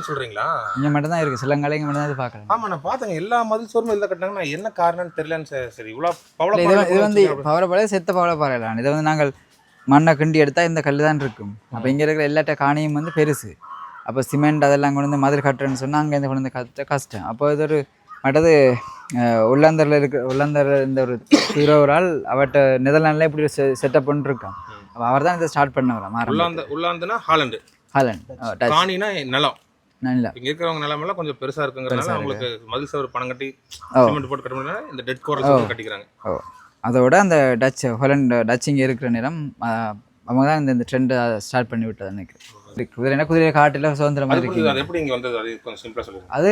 சொல்கிறீங்களா? இங்கே மட்டும் தான் இருக்குது. சிலங்கால இங்கே மட்டும் தான் இது பார்க்கலாம். ஆமாம், நான் பார்த்தேங்க. எல்லா மதில் சோறும் இதில் கட்டினாங்கன்னா என்ன காரணம்னு தெரியலன்னு. சரி, இவ்வளோ இது வந்து பவளப்பாறை, செத்த பவளப்பாறைலாம். இதை வந்து நாங்கள் மண்ணை கிண்டி எடுத்தால் இந்த கல் தான் இருக்கும். அப்போ இங்கே இருக்கிற எல்லாட்ட காணியும் வந்து பெருசு. அப்போ சிமெண்ட் அதெல்லாம் கொண்டு வந்து மதில் கட்டுறேன்னு சொன்னால் அங்கேருந்து கொண்டு வந்து கட்ட கஷ்டம். அப்போ இது ஒரு மற்றது உள்ளந்தரில் இந்த ஒரு 20 ஆள் அவட்ட நெதர்லாண்டில் இப்படி செட்டப் பண்ணிருக்கான். அவர் தான் இதை ஸ்டார்ட் பண்ணவராம் உள்ளாந்துனா ஹாலண்டு, ஹாலண்ட் டச் காணினா நிலம். நல்லா இங்க இருக்கிறவங்க நிலமெல்லாம் கொஞ்சம் பெருசா இருக்குங்கிறதுனால அவங்களுக்கு மதில் சவர் பணம் கட்டி சிமெண்ட் போட்டு கட்டணும்னா இந்த டெட் கோரல் சவர் கட்டிக்கிறாங்க. ஓ அதோட அந்த டச் இங்கே இருக்கிற நிலம் அவங்க தான் இந்த ட்ரெண்டை ஸ்டார்ட் பண்ணி விட்டது நினைக்கிறேன். குதிரை காட்டில் சுதந்திரமாக இருக்கு. அது எப்படி இங்க வந்தது அது கொஞ்சம் சிம்பிளா சொல்லுங்க. அது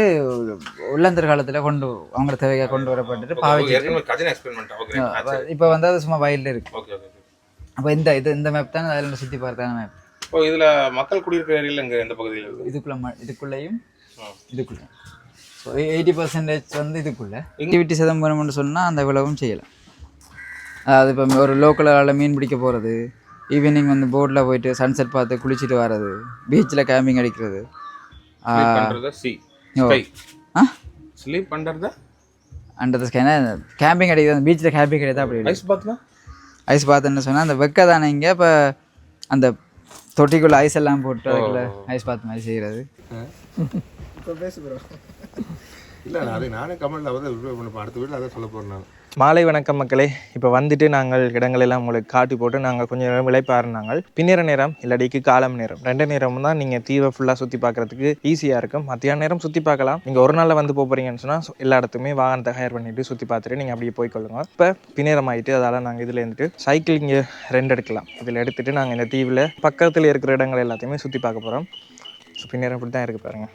உள்ளந்தர் காலத்தில் அவங்களோட தேவையாக கொண்டு வரப்பட்டுட்டு பாவிச்சு கஜினா எக்ஸ்பெரிமெண்ட். ஓகே இப்போ வந்து அது சும்மா வயலில் இருக்கு. Okay okay. அப்போ இந்த மேப் தான் அதில் சுற்றி பார்த்தான மேப். இப்போ இதுல மக்கள் குடியிருக்கிற ஏரியால இங்க எந்த பகுதியில் இருக்கு? இதுக்குள்ளேயும் இதுக்குள்ள ஸோ 80% வந்து இதுக்குள்ள ஆக்டிவிட்டி சதம் வேணும்னு சொன்னால் அந்த விளவும் செய்யலாம். அது இப்போ ஒரு லோக்கலால் மீன் பிடிக்க போகிறது, ஈவினிங் வந்து போட்டில் போயிட்டு சன்செட் பார்த்து குளிச்சுட்டு வர்றது, பீச்சில் கேம்பிங் அடிக்கிறது. ஸ்லீப் பண்றது அண்டர் ஸ்கேன கேம்பிங் அடிக்கிறது, பீச்சில் கேம்பிங் அடிக்கிறது. அப்படி ஐஸ் பாத்னா ஐஸ் பாத்துன்னு சொன்னால் அந்த வெக்க தானே இங்கே. இப்போ அந்த தொட்டிக்குள்ளே ஐஸ் எல்லாம் போட்டு அதுக்குள்ள ஐஸ் பாத் மாதிரி செய்கிறது. இப்போ பேசு ப்ரோ. இல்லை அதை நானே கமெண்ட்டில் வந்து அடுத்த வீட்டில் அதை சொல்ல போகிறேன் நான். மாலை வணக்கம் மக்களே. இப்போ வந்துட்டு நாங்கள் இடங்களெல்லாம் உங்களுக்கு காட்டி போட்டு நாங்கள் கொஞ்சம் நேரம் விளைப்பாருனாங்க. பின்னிற நேரம் இல்லாடிக்கு காலம் நேரம் 2 நேரமும் தான் நீங்கள் தீவை ஃபுல்லாக சுற்றி பார்க்குறதுக்கு ஈஸியாக இருக்கும். மத்தியான நேரம் சுற்றி பார்க்கலாம். நீங்கள் ஒரு நாளில் வந்து போகிறீங்கன்னு சொன்னால் எல்லா இடத்துமே வாகனத்தை ஹயர் பண்ணிவிட்டு சுற்றி பார்த்துட்டு நீங்கள் அப்படியே போய்க்கொள்ளுங்க. இப்போ பின்னேரம் ஆகிட்டு அதால் நாங்கள் இதில் இருந்துட்டு சைக்கிள் இங்கே 2 எடுக்கலாம். இதில் எடுத்துகிட்டு நாங்கள் இந்த தீவில் பக்கத்தில் இருக்கிற இடங்கள் எல்லாத்தையுமே சுற்றி பார்க்க போகிறோம். ஸோ பின்னேரம் இப்படி தான் இருக்குது பாருங்கள்.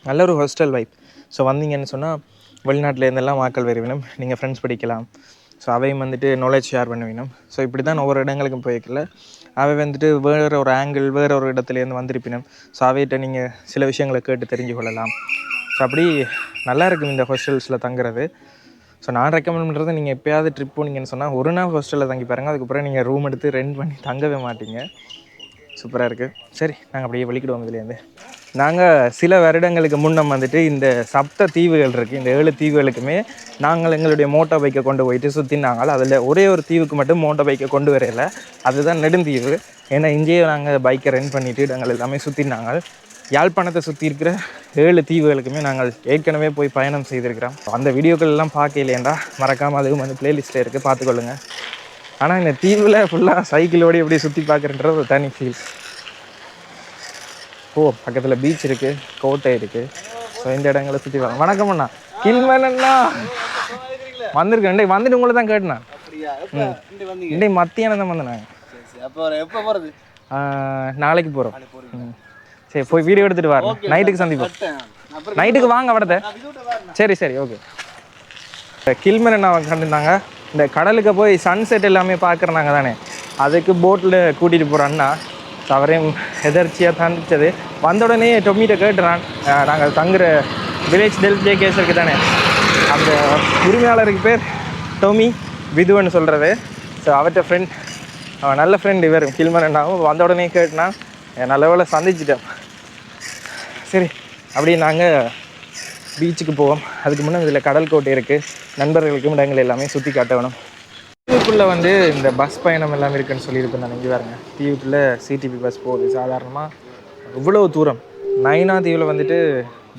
நல்ல ஒரு ஹாஸ்டல் வைப். ஸோ வந்தீங்கன்னு சொன்னால் வெளிநாட்டிலேருந்தெல்லாம் வாக்கள் வருவினும், நீங்கள் ஃப்ரெண்ட்ஸ் படிக்கலாம். ஸோ அவையும் வந்துட்டு நாலேஜ் ஷேர் பண்ணுவினும். ஸோ இப்படி தான் ஒவ்வொரு இடங்களுக்கும் போய்க்கல அவை வந்துட்டு வேறு ஒரு ஆங்கிள் வேறு ஒரு இடத்துலேருந்து வந்திருப்பினும். ஸோ அவைகிட்ட நீங்கள் சில விஷயங்களை கேட்டு தெரிஞ்சு கொள்ளலாம். ஸோ அப்படி நல்லா இருக்கும் இந்த ஹாஸ்டல்ஸில் தங்குறது. ஸோ நான் ரெக்கமெண்ட் பண்ணுறது நீங்கள் எப்போயாவது ட்ரிப் போனீங்கன்னு சொன்னால் ஒரு நாள் ஹாஸ்டலில் தங்கி பாருங்கள். அதுக்கப்புறம் நீங்கள் ரூம் எடுத்து ரெண்ட் பண்ணி தங்கவே மாட்டீங்க. சூப்பராக இருக்குது. சரி நாங்கள் அப்படியே வெளிக்கிடுவோம். இதுலேருந்து நாங்கள் சில வருடங்களுக்கு முன்னம் வந்துட்டு இந்த சப்த தீவுகள் இருக்குது. இந்த 7 தீவுகளுக்குமே நாங்கள் எங்களுடைய மோட்டார் பைக்கை கொண்டு போயிட்டு சுற்றினாங்க. அதில் ஒரே ஒரு தீவுக்கு மட்டும் மோட்டார் பைக்கை கொண்டு வரையில, அதுதான் நெடுந்தீவு. ஏன்னா இங்கேயே நாங்கள் பைக்கை ரெண்ட் பண்ணிவிட்டு நாங்கள் எல்லாமே சுற்றினாங்க. யாழ்ப்பாணத்தை சுற்றி இருக்கிற 7 தீவுகளுக்குமே நாங்கள் ஏற்கனவே போய் பயணம் செய்திருக்கிறோம். அந்த வீடியோக்கள் எல்லாம் பார்க்கலையேண்டா மறக்காமல் அதுவும் வந்து பிளேலிஸ்ட்டில் இருக்குது, பார்த்துக்கொள்ளுங்க. ஆனால் இந்த தீவில் ஃபுல்லாக சைக்கிளோடு எப்படி சுற்றி பார்க்குறன்ற ஒரு தனி ஃபீல். பக்கத்தில் பீச் இருக்குது, கோட்டை இருக்குது. ஸோ இந்த இடங்களை சுற்றி பார்க்க. வணக்கம் அண்ணா. கில்மேனா வந்திருக்கேன். வந்துட்டு உங்களை தான் கேட்டேண்ணா. இன்றைக்கு மத்தியானம் தான் வந்தேன். நாளைக்கு போகிறோம். சரி போய் வீடியோ எடுத்துகிட்டு வரேன். நைட்டுக்கு சந்திப்போம். நைட்டுக்கு வாங்க அவடத்தை. சரி சரி ஓகே. கில்மேனா கண்டிருந்தாங்க. இந்த கடலுக்கு போய் சன்செட் எல்லாமே பார்க்குறாங்க தானே, அதுக்கு போட்டில் கூட்டிகிட்டு போகிறான்னா அவரையும் எதர்ச்சியாக தந்துச்சது. வந்த உடனே டொமிட்ட கேட்டுறான். நாங்கள் தங்குற வில்லேஜ் டெல்ஜே கேஸ் இருக்குது தானே, அந்த உரிமையாளருக்கு பேர் டொமி விதுவன்னு சொல்கிறது. ஸோ அவர்கிட்ட ஃப்ரெண்ட், அவன் நல்ல ஃப்ரெண்ட் இவர் கில்மேனாவும். வந்த உடனே கேட்டுனா நல்ல வேலை சந்திச்சிட்டேன். சரி அப்படியே நாங்கள் பீச்சுக்கு போவோம். அதுக்கு முன்னே இதில் கடல் கோட்டை இருக்குது. நண்பர்களுக்கும் இடங்கள் எல்லாமே சுற்றி காட்ட வேணும். தீவுக்குள்ளே வந்து இந்த பஸ் பயணம் எல்லாமே இருக்குதுன்னு சொல்லியிருப்பேன் நான். இங்கே பாருங்க, தீவுக்குள்ளே சிடிபி பஸ் போகுது. சாதாரணமாக இவ்வளோ தூரம் நைனா தீவில் வந்துட்டு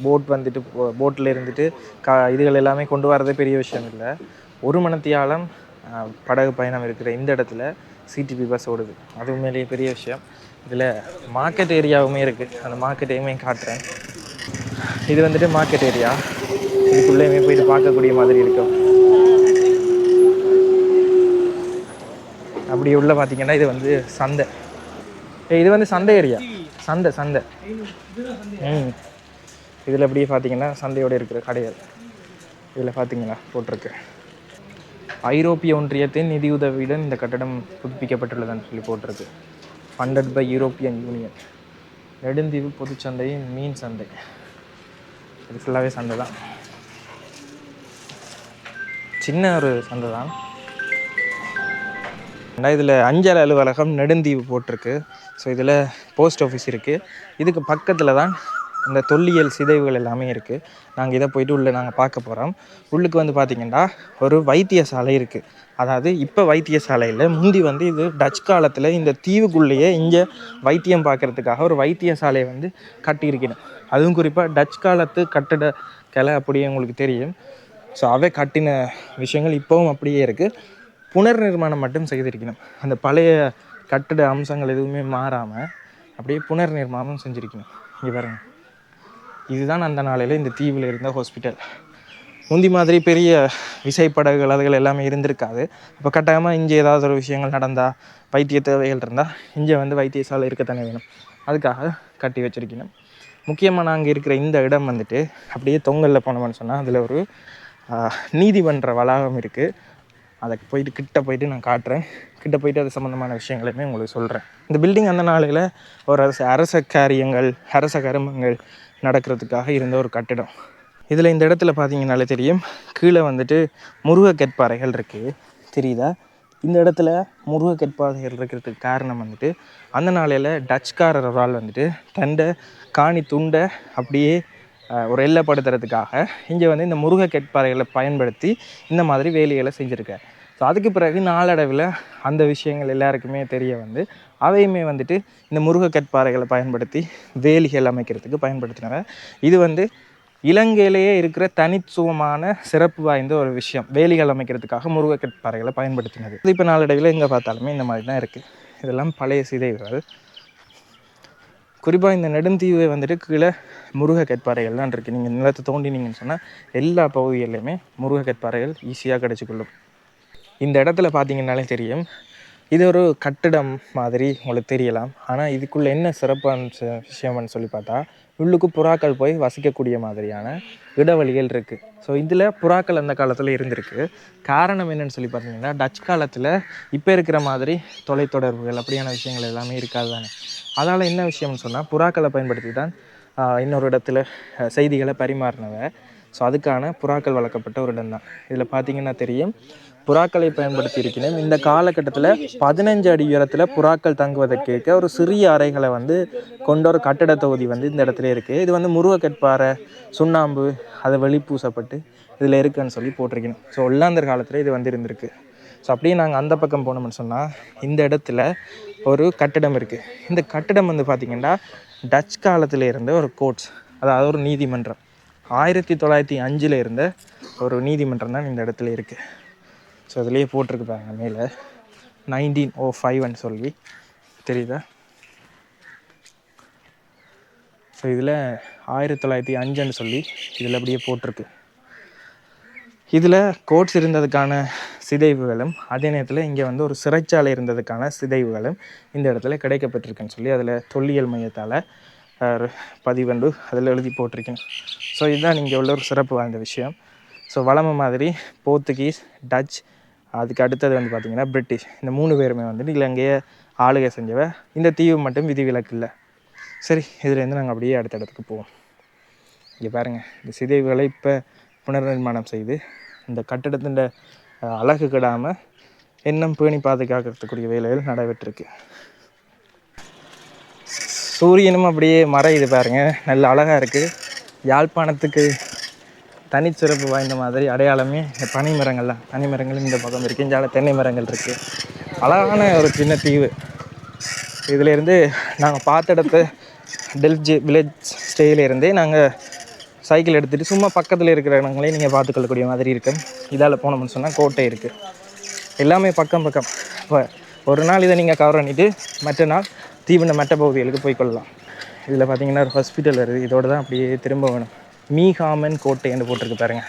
போட் வந்துட்டு போட்டில் இருந்துட்டு இதுகள் எல்லாமே கொண்டு வரதே பெரிய விஷயம் இல்லை. 1 மணித்தியாலம் படகு பயணம் இருக்கிற இந்த இடத்துல சிடிபி பஸ் ஓடுது. அது உண்மையிலேயே பெரிய விஷயம். இதில் மார்க்கெட் ஏரியாவுமே இருக்குது. அந்த மார்க்கெட்டையுமே காட்டுறேன். இது வந்துட்டு மார்க்கெட் ஏரியா. இதுக்குள்ளேயுமே போயிட்டு பார்க்கக்கூடிய மாதிரி இருக்கும். அப்படி உள்ள பார்த்தீங்கன்னா இது வந்து சந்தை. இது வந்து சந்தை ஏரியா. சந்தை இதில் அப்படியே பார்த்தீங்கன்னா சந்தையோடு இருக்கிற கடைகள் இதில் பார்த்தீங்களா போட்டிருக்கு. ஐரோப்பிய ஒன்றியத்தின் நிதியுதவியுடன் இந்த கட்டடம் புதுப்பிக்கப்பட்டுள்ளதுன்னு சொல்லி போட்டிருக்கு. Funded by European Union. நெடுந்தீவு பொதுச்சந்தையின் மீன் சந்தை. இது ஃபுல்லாகவே சந்தை தான். சின்ன ஒரு சந்தை தான். இதில் அஞ்சல் அலுவலகம் நெடுந்தீவு போட்டிருக்கு. ஸோ இதில் போஸ்ட் ஆஃபீஸ் இருக்குது. இதுக்கு பக்கத்தில் தான் இந்த தொல்லியல் சிதைவுகள் எல்லாமே இருக்குது. நாங்கள் இதை போயிட்டு உள்ளே நாங்கள் பார்க்க போகிறோம். உள்ளுக்கு வந்து பார்த்திங்கன்னா ஒரு வைத்தியசாலை இருக்குது. அதாவது இப்போ வைத்தியசாலையில் முந்தி வந்து இது டச் காலத்தில் இந்த தீவுக்குள்ளேயே இங்கே வைத்தியம் பார்க்குறதுக்காக ஒரு வைத்தியசாலையை வந்து கட்டியிருக்கணும். அதுவும் குறிப்பாக டச் காலத்து கட்டட கலை அப்படியே உங்களுக்கு தெரியும். ஸோ அவை கட்டின விஷயங்கள் இப்போவும் அப்படியே இருக்குது. புனர் நிர்மாணம் மட்டும் செய்திருக்கணும். அந்த பழைய கட்டிட அம்சங்கள் எதுவுமே மாறாமல் அப்படியே புனர் நிர்மாணம் செஞ்சுருக்கணும். இங்கே பாருங்க, இதுதான் அந்த நாளையில் இந்த தீவில் இருந்த ஹாஸ்பிட்டல். முந்தி மாதிரி பெரிய விசைப்படகுகள் அதுகள் எல்லாமே இருந்திருக்காது. இப்போ கட்டாயமாக இங்கே ஏதாவது ஒரு விஷயங்கள் நடந்தால், வைத்திய தேவைகள் இருந்தால் இங்கே வந்து வைத்தியசாலை இருக்கத்தானே வேணும். அதுக்காக கட்டி வச்சிருக்கணும். முக்கியமாக நாங்கள் இருக்கிற இந்த இடம் வந்துட்டு அப்படியே தொங்கலில் போனோம்னு சொன்னால் அதில் ஒரு நீதிமன்ற வளாகம் இருக்குது. அதை போயிட்டு கிட்ட போயிட்டு நான் காட்டுறேன். கிட்ட போயிட்டு அது சம்மந்தமான விஷயங்களையுமே உங்களுக்கு சொல்கிறேன். இந்த பில்டிங் அந்த நாளையில் ஒரு அரச காரியங்கள், அரச கருமங்கள் நடக்கிறதுக்காக இருந்த ஒரு கட்டிடம். இதில் இந்த இடத்துல பார்த்தீங்கன்னாலே தெரியும், கீழே வந்துட்டு முருகக்கற்பாறைகள் இருக்குது, தெரியுதா? இந்த இடத்துல முருகக்கற்பாறைகள் இருக்கிறதுக்கு காரணம் வந்துட்டு அந்த நாளையில் டச்சுக்காரர் ஒரு ஆள் வந்துட்டு தண்டை காணி துண்டை அப்படியே ஒரு எல்லைப்படுத்துறதுக்காக இங்கே வந்து இந்த முருகக்கற்பாறைகளை பயன்படுத்தி இந்த மாதிரி வேலைகளை செஞ்சுருக்கார். ஸோ அதுக்கு பிறகு நாளடைவில் அந்த விஷயங்கள் எல்லாருக்குமே தெரிய வந்து அவையுமே வந்துட்டு இந்த முருகக்கற்பாறைகளை பயன்படுத்தி வேலிகள் அமைக்கிறதுக்கு பயன்படுத்தினாங்க. இது வந்து இலங்கையிலேயே இருக்கிற தனித்துவமான சிறப்பு வாய்ந்த ஒரு விஷயம். வேலிகள் அமைக்கிறதுக்காக முருகக்கற்பாறைகளை பயன்படுத்தினது. இப்போ நாளடைவில் எங்கே பார்த்தாலுமே இந்த மாதிரி தான் இருக்குது. இதெல்லாம் பழைய சிதைவுகள். குறிப்பாக இந்த நெடுந்தீவை வந்துட்டு கீழே முருகக்கற்பாறைகள் தான் இருக்குது. நீங்கள் நிலத்தை தோண்டினீங்கன்னு சொன்னால் எல்லா பகுதிகளிலுமே முருகக்கற்பாறைகள் ஈஸியாக கிடச்சிக்கொள்ளும். இந்த இடத்துல பார்த்தீங்கன்னாலே தெரியும், இது ஒரு கட்டிடம் மாதிரி உங்களுக்கு தெரியலாம். ஆனால் இதுக்குள்ளே என்ன சிறப்பான விஷயம்னு சொல்லி பார்த்தா, உள்ளுக்கு புறாக்கள் போய் வசிக்கக்கூடிய மாதிரியான இடவழிகள் இருக்குது. ஸோ இதில் புறாக்கள் அந்த காலத்தில் இருந்திருக்கு. காரணம் என்னென்னு சொல்லி பார்த்தீங்கன்னா, டச் காலத்தில் இப்போ இருக்கிற மாதிரி தொலைத்தொடர்புகள் அப்படியான விஷயங்கள் எல்லாமே இருக்காது தானே. அதனால் என்ன விஷயம்னு சொன்னால், புறாக்களை பயன்படுத்தி தான் இன்னொரு இடத்துல செய்திகளை பரிமாறினவ. ஸோ அதுக்கான புறாக்கள் வளர்க்கப்பட்ட ஒரு இடம் தான். இதில் பார்த்தீங்கன்னா தெரியும், புறாக்களை பயன்படுத்தி இருக்கிறேன். இந்த காலகட்டத்தில் 15 அடி உயரத்தில் புறாக்கள் தங்குவதற்கு ஒரு சிறிய அறைகளை வந்து கொண்ட ஒரு கட்டிட தொகுதி வந்து இந்த இடத்துல இருக்குது. இது வந்து முருகக்கற்பாறை சுண்ணாம்பு அதை வெளிப்பூசப்பட்டு இதில் இருக்குன்னு சொல்லி போட்டிருக்கணும். ஸோ ஒல்லாந்தர் காலத்தில் இது வந்து இருந்திருக்கு. ஸோ அப்படியே நாங்கள் அந்த பக்கம் போனோம்னு சொன்னால் இந்த இடத்துல ஒரு கட்டிடம் இருக்குது. இந்த கட்டிடம் வந்து பார்த்திங்கன்னா டச் காலத்தில் இருந்த ஒரு கோர்ட்ஸ், அதாவது ஒரு நீதிமன்றம். 1905 இருந்த ஒரு நீதிமன்றம் தான் இந்த இடத்துல இருக்குது. ஸோ அதுலேயே போட்டிருக்கு பாருங்க மேலே 1905 சொல்லி, தெரியுதா? ஸோ இதில் 1905 சொல்லி இதில் அப்படியே போட்டிருக்கு. இதில் கோர்ட்ஸ் இருந்ததுக்கான சிதைவுகளும் அதே நேரத்தில் இங்கே வந்து ஒரு சிறைச்சாலை இருந்ததுக்கான சிதைவுகளும் இந்த இடத்துல கிடைக்கப்பட்டிருக்குன்னு சொல்லி அதில் தொல்லியல் மையத்தால் பதிவண்டு அதில் எழுதி போட்டிருக்கேன். ஸோ இதுதான் இங்கே உள்ள ஒரு சிறப்பு வாய்ந்த விஷயம். ஸோ வளமை மாதிரி போர்த்துகீஸ், டச், அதுக்கு அடுத்தது வந்து பார்த்திங்கன்னா பிரிட்டிஷ், இந்த 3 பேருமே வந்துட்டு இலங்கையை ஆளுகை செஞ்சவ. இந்த தீவு மட்டும் விதிவிலக்கு இல்லை. சரி, இதுலேருந்து நாங்கள் அப்படியே அடுத்த இடத்துக்கு போவோம். இங்கே பாருங்கள், இந்த சிதைவுகளை இப்போ புனர்நிர்மாணம் செய்து இந்த கட்டிடத்தின் அழகு கெடாமல் இன்னும் பேணி பாதுகாக்கிறதுக்குரிய வேலைகள் நடைபெற்றிருக்கு. சூரியனும் அப்படியே மறையுது பாருங்க, நல்ல அழகாக இருக்குது. யாழ்ப்பாணத்துக்கு தனிச்சிறப்பு வாய்ந்த மாதிரி அடையாளமே இந்த பனை மரங்கள்லாம். பனை மரங்கள் இந்த பக்கம் இருக்குது, இங்கே தென்னை மரங்கள் இருக்குது. அழகான ஒரு சின்ன தீவு. இதிலேருந்து நாங்கள் பார்த்த இடத்த டெல்ஜி வில்லேஜ் ஸ்டேயிலேருந்தே நாங்கள் சைக்கிள் எடுத்துகிட்டு சும்மா பக்கத்தில் இருக்கிற இடங்களே நீங்கள் பார்த்துக்கொள்ளக்கூடிய மாதிரி இருக்குது. இதால் போனோம்னு சொன்னால் கோட்டை இருக்குது, எல்லாமே பக்கம் பக்கம். இப்போ ஒரு நாள் இதை நீங்கள் கவர் பண்ணிவிட்டு மற்ற நாள் தீவின மற்ற பகுதிகளுக்கு போய்க்கொள்ளலாம். இதில் பார்த்தீங்கன்னா ஒரு ஹாஸ்பிட்டல் வருது, இதோடு தான் அப்படியே திரும்ப வேணும். மீகாமன் கோட்டை என்று போட்டிருக்கு பாருங்கள்.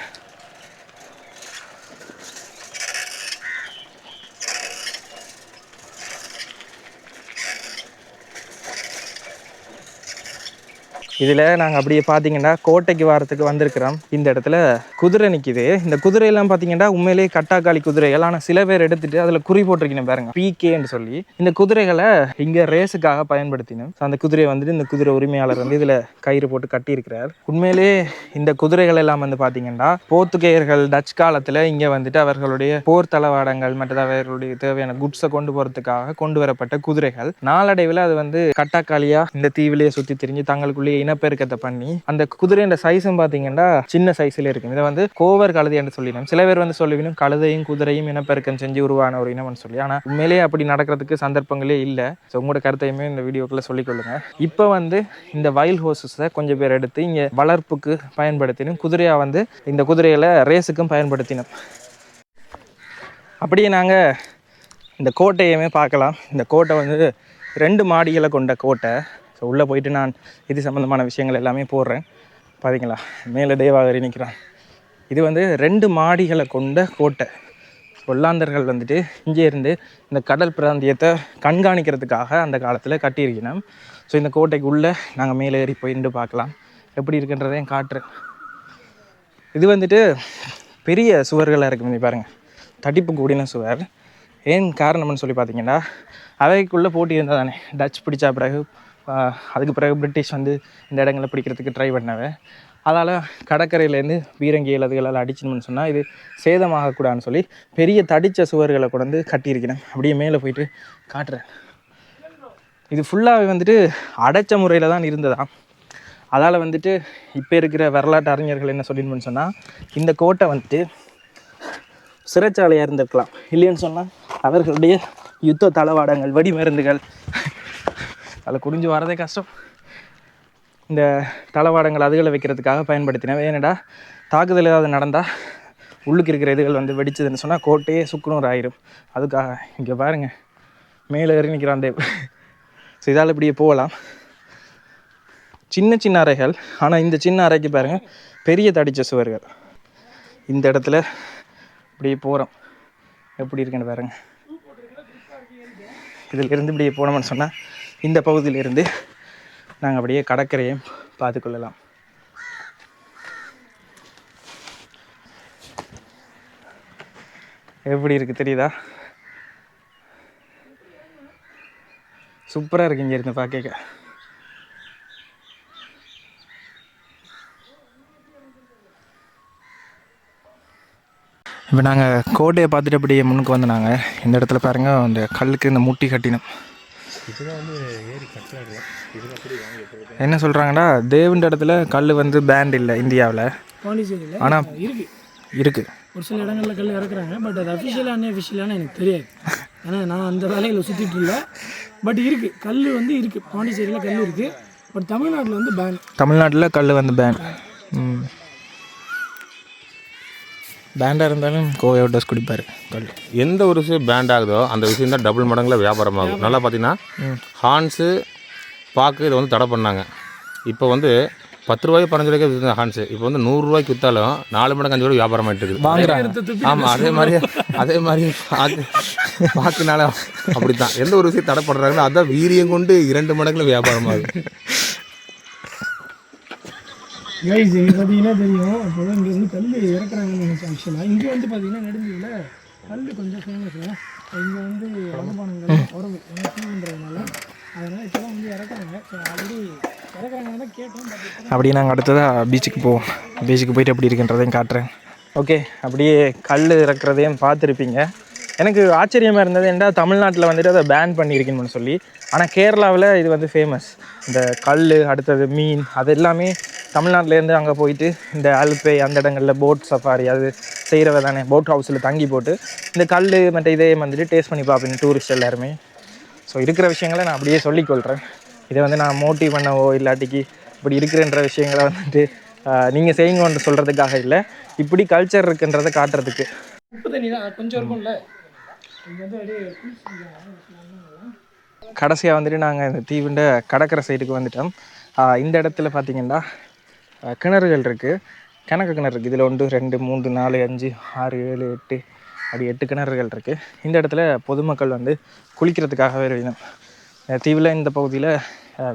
இதில் நாங்கள் அப்படியே பார்த்தீங்கன்னா கோட்டைக்கு வாரத்துக்கு வந்திருக்கிறோம். இந்த இடத்துல குதிரை நிற்கிது. இந்த குதிரையெல்லாம் பார்த்தீங்கன்னா உண்மையிலேயே கட்டாக்காளி குதிரைகள். ஆனால் சில பேர் எடுத்துகிட்டு அதில் குறி போட்டிருக்கணும் பாருங்க, பிகேன்னு சொல்லி. இந்த குதிரைகளை இங்கே ரேஸுக்காக பயன்படுத்தினோம். அந்த குதிரையை வந்துட்டு இந்த குதிரை உரிமையாளர் வந்து இதில் கயிறு போட்டு கட்டியிருக்கிறார். உண்மையிலே இந்த குதிரைகள் எல்லாம் வந்து பார்த்தீங்கன்னா போர்த்துகேயர்கள் டச் காலத்தில் இங்கே வந்துட்டு அவர்களுடைய போர் தளவாடங்கள் மற்ற அவர்களுடைய தேவையான குட்ஸை கொண்டு போகிறதுக்காக கொண்டு வரப்பட்ட குதிரைகள். நாளடைவில் அது வந்து கட்டாக்காளியாக இந்த தீவிலேயே சுற்றி திரிஞ்சு தங்களுக்குள்ளேயே இனப்பெருக்கத்தை பண்ணி அந்த குதிரையோட சைஸும் பார்த்தீங்கன்னா சின்ன சைஸில் இருக்கும். இதை வந்து கோவர் கழுதை என்று சொல்லினோம். சில பேர் வந்து சொல்லுவினும் கழுதையும் குதிரையும் இனப்பெருக்கம் செஞ்சு உருவான ஒரு இனம்னு சொல்லி. ஆனால் உண்மையிலேயே அப்படி நடக்கிறதுக்கு சந்தர்ப்பங்களே இல்லை. ஸோ உங்களோட கருத்தையுமே இந்த வீடியோக்குள்ளே சொல்லிக்கொள்ளுங்க. இப்போ வந்து இந்த வைல்ட் ஹோர்ஸஸை கொஞ்சம் பேர் எடுத்து இங்கே வளர்ப்புக்கு பயன்படுத்தினோம். குதிரையாக வந்து இந்த குதிரைகளை ரேஸுக்கும் பயன்படுத்தினோம். அப்படியே நாங்கள் இந்த கோட்டையுமே பார்க்கலாம். இந்த கோட்டை வந்து 2 மாடிகளை கொண்ட கோட்டை. ஸோ உள்ளே போயிட்டு நான் இது சம்மந்தமான விஷயங்கள் எல்லாமே போடுறேன். பார்த்தீங்களா, மேலே தேவாகரி நிற்கிறான். இது வந்து 2 மாடிகளை கொண்ட கோட்டை. ஒல்லாந்தர்கள் வந்துட்டு இங்கே இருந்து இந்த கடல் பிராந்தியத்தை கண்காணிக்கிறதுக்காக அந்த காலத்தில் கட்டியிருக்கணும். ஸோ இந்த கோட்டைக்கு உள்ளே நாங்கள் மேலே ஏறி போயிட்டு பார்க்கலாம், எப்படி இருக்குன்றதையும் காட்டுறேன். இது வந்துட்டு பெரிய சுவர்களாக இருக்குது பாருங்கள், தடிப்பு கூடின சுவர். ஏன் காரணம்னு சொல்லி பார்த்தீங்கன்னா, அவைக்குள்ளே போட்டி இருந்தால் தானே டச் பிடிச்சா பிறகு அதுக்கு பிறகு பிரிட்டிஷ் வந்து இந்த இடங்களை பிடிக்கிறதுக்கு ட்ரை பண்ணவே. அதால் கடற்கரையிலேருந்து பீரங்கிகள் அதுகளால் அடிச்சிடணும்னு சொன்னால் இது சேதமாகக்கூடாதுன்னு சொல்லி பெரிய தடித்த சுவர்களை கொண்டு வந்து கட்டியிருக்கிறேன். அப்படியே மேலே போயிட்டு காட்டுறேன். இது ஃபுல்லாகவே வந்துட்டு அடைச்ச முறையில் தான் இருந்ததாம். அதால் வந்துட்டு இப்போ இருக்கிற வரலாற்று அறிஞர்கள் என்ன சொல்லிடணும்னு சொன்னால், இந்த கோட்டை வந்துட்டு சிறைச்சாலையாக இருந்திருக்கலாம். இல்லைன்னு சொன்னால் அவர்களுடைய யுத்த தளவாடங்கள், வெடிமருந்துகள் அதில் குடிஞ்சு வரதே கஷ்டம். இந்த தளவாடங்கள் அதுகளை வைக்கிறதுக்காக பயன்படுத்தினேன். ஏன்னடா தாக்குதல் ஏதாவது நடந்தால் உள்ளுக்கு இருக்கிற இதுகள் வந்து வெடிச்சதுன்னு சொன்னால் கோட்டையே சுக்குநூறு ஆயிரும். அதுக்காக இங்கே பாருங்கள், மேலே ஏறி நிற்கிறான் தேவ். ஸோ இதால் இப்படியே போகலாம். சின்ன சின்ன அறைகள், ஆனால் இந்த சின்ன அறைக்கு பாருங்கள் பெரிய தடித்த சுவர்கள். இந்த இடத்துல இப்படியே போகிறோம், எப்படி இருக்குன்னு பாருங்கள். இதிலிருந்து இப்படியே போனோம்னு சொன்னால் இந்த பகுதியிலிருந்து நாங்கள் அப்படியே கடற்கரையும் பார்த்து கொள்ளலாம். எப்படி இருக்குது தெரியுதா? சூப்பராக இருக்குது இங்கே இருந்து பார்க்க. இப்போ நாங்கள் கோட்டையை பார்த்துட்டு அப்படியே முன்னுக்கு வந்து நாங்கள் இந்த இடத்துல பாருங்கள், அந்த கல்லுக்கு இந்த முட்டி கட்டினோம். என்ன சொல்கிறாங்கன்னா, தேவண்ட இடத்துல கல் வந்து பேண்ட் இல்லை இந்தியாவில், பாண்டிச்சேரியில் ஆனால் இருக்குது. ஒரு சில இடங்களில் கல் இறக்குறாங்க. பட் அது அஃபிஷியலான எனக்கு தெரியாது. ஏன்னா நான் அந்த வேலையில் சுற்றிட்டு இல்லை. பட் இருக்குது, கல் வந்து இருக்குது. பாண்டிச்சேரியில் கல் இருக்குது. பட் தமிழ்நாட்டில் வந்து பேன். தமிழ்நாட்டில் கல் வந்து பேன். பேண்டாக இருந்தாலும் கோவையோட டஸ் குடிப்பார் கல். எந்த ஒரு விஷயம் பேண்ட் ஆகுதோ அந்த விஷயம் தான் டபுள் மடங்கில் வியாபாரம் ஆகும். நல்லா பார்த்தீங்கன்னா ஹான்ஸு பாக்கு இதை வந்து தடை பண்ணாங்க. இப்போ வந்து 10 ரூபாய் 15 ரூபாய்க்கு விற்று ஹான்ஸு இப்போ வந்து 100 ரூபாய்க்கு விற்றாலும் 4 மடங்கு 5 ரூபாய் வியாபாரம் ஆகிட்டு இருக்குது. வாங்குறாங்க. ஆமாம், அதே மாதிரி பாக்குனால அப்படி தான் எந்த ஒரு விஷயம் தடை பண்ணுறாங்களோ அதான் வீரியம் கொண்டு 2 மடங்கில் வியாபாரம் ஆகுது. கைஸ் இங்கே பார்த்தீங்கன்னா தெரியும். இப்போ இங்கே வந்து கல் இறக்குறாங்கன்னு நினச்சேன். ஆக்சுவலாக இங்கே வந்து பார்த்தீங்கன்னா நெடுஞ்சியில் கல் கொஞ்சம் ஃபேமஸ். இங்கே வந்து மதுபானங்கள் உறவு தீவுன்றதுனால அதனால் இப்போலாம் வந்து இறக்குறாங்க. ஸோ ஆல்ரெடி இறக்குறாங்கன்னு தான் கேட்டோம். அப்படியே நாங்கள் அடுத்ததாக பீச்சுக்கு போவோம். பீச்சுக்கு போயிட்டு எப்படி இருக்குன்றதையும் காட்டுறேன். ஓகே, அப்படியே கல் இறக்குறதையும் பார்த்துருப்பீங்க. எனக்கு ஆச்சரியமாக இருந்தது என்ன, தமிழ்நாட்டில் வந்துட்டு அதை பேன் பண்ணியிருக்கேன்னு சொல்லி. ஆனால் கேரளாவில் இது வந்து ஃபேமஸ். இந்த கல், அடுத்தது மீன், அது எல்லாமே தமிழ்நாட்டிலேருந்து அங்கே போயிட்டு இந்த அல்பை அந்த இடங்களில் போட் சஃபாரி அது செய்கிறவ தானே, போட் ஹவுஸில் தங்கி போட்டு இந்த கல் மற்ற இதே வந்துட்டு டேஸ்ட் பண்ணி பார்ப்பேன் டூரிஸ்ட் எல்லாருமே. ஸோ இருக்கிற விஷயங்களை நான் அப்படியே சொல்லிக்கொள்கிறேன். இதை வந்து நான் மோட்டிவ் பண்ணவோ இல்லாட்டிக்கு இப்படி இருக்கிறன்ற விஷயங்களை வந்துட்டு நீங்கள் செய்யுங்கன்னு சொல்கிறதுக்காக இல்லை, இப்படி கல்ச்சர் இருக்குன்றதை காட்டுறதுக்கு. உப்பு தண்ணி தான் கொஞ்சம் இருக்கும்ல. கடைசியாக வந்துட்டு நாங்கள் இந்த தீவுண்ட கடற்கரை சைடுக்கு வந்துட்டோம். இந்த இடத்துல பார்த்திங்கன்னா கிணறுகள் இருக்குது, கிணக்கு கிணறு இருக்குது. இதில் 1 2 3 4 5 6 7 8 அப்படி 8 கிணறுகள் இருக்குது. இந்த இடத்துல பொதுமக்கள் வந்து குளிக்கிறதுக்காகவே வேணும். தீவில் இந்த பகுதியில்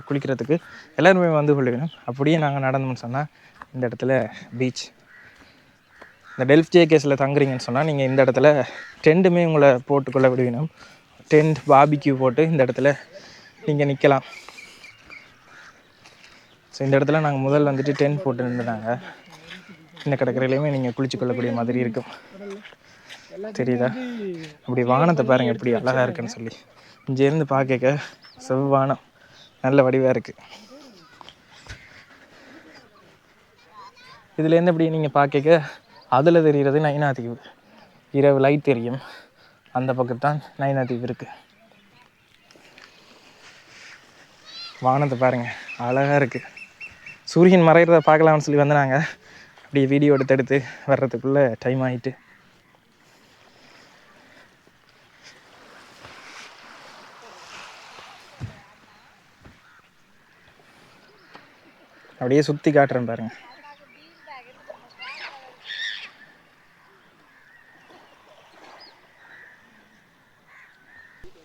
குளிக்கிறதுக்கு எல்லாருமே வந்து கொள்ளுவேணும். அப்படியே நாங்கள் நடந்தோம்னு சொன்னால் இந்த இடத்துல பீச். இந்த டெல்ஃப் ஜேகேஸில் தங்குறீங்கன்னு சொன்னால் நீங்கள் இந்த இடத்துல டென்ட்டுமே உங்களை போட்டுக்கொள்ள விடுவேணும். டென்ட் பார்பிக்யூ போட்டு இந்த இடத்துல நீங்கள் நிற்கலாம். ஸோ இந்த இடத்துல நாங்கள் முதல்ல வந்துட்டு டென்ட் போட்டு நின்றுனாங்க. இந்த கடற்கரையிலையுமே நீங்கள் குளிச்சு கொள்ளக்கூடிய மாதிரி இருக்கும். தெரியுதா? அப்படி வானத்தை பாருங்கள் எப்படி அழகாக இருக்குன்னு சொல்லி. இங்கேருந்து பார்க்க செவ்வானம் நல்ல வடிவாக இருக்குது. இதுலேருந்து இப்படி நீங்கள் பார்க்க அதில் தெரிகிறது நைனா தீவு. இரவு லைட் தெரியும். அந்த பக்கத்தான் நைனா தீவு இருக்குது. வானத்தை பாருங்கள் அழகாக இருக்குது. சூரியன் மறைகிறத பார்க்கலாம்னு சொல்லி வந்து நாங்கள் அப்படியே வீடியோ எடுத்து வர்றதுக்குள்ளே டைம் ஆகிட்டு. அப்படியே சுற்றி காட்டுறேன் பாருங்கள்.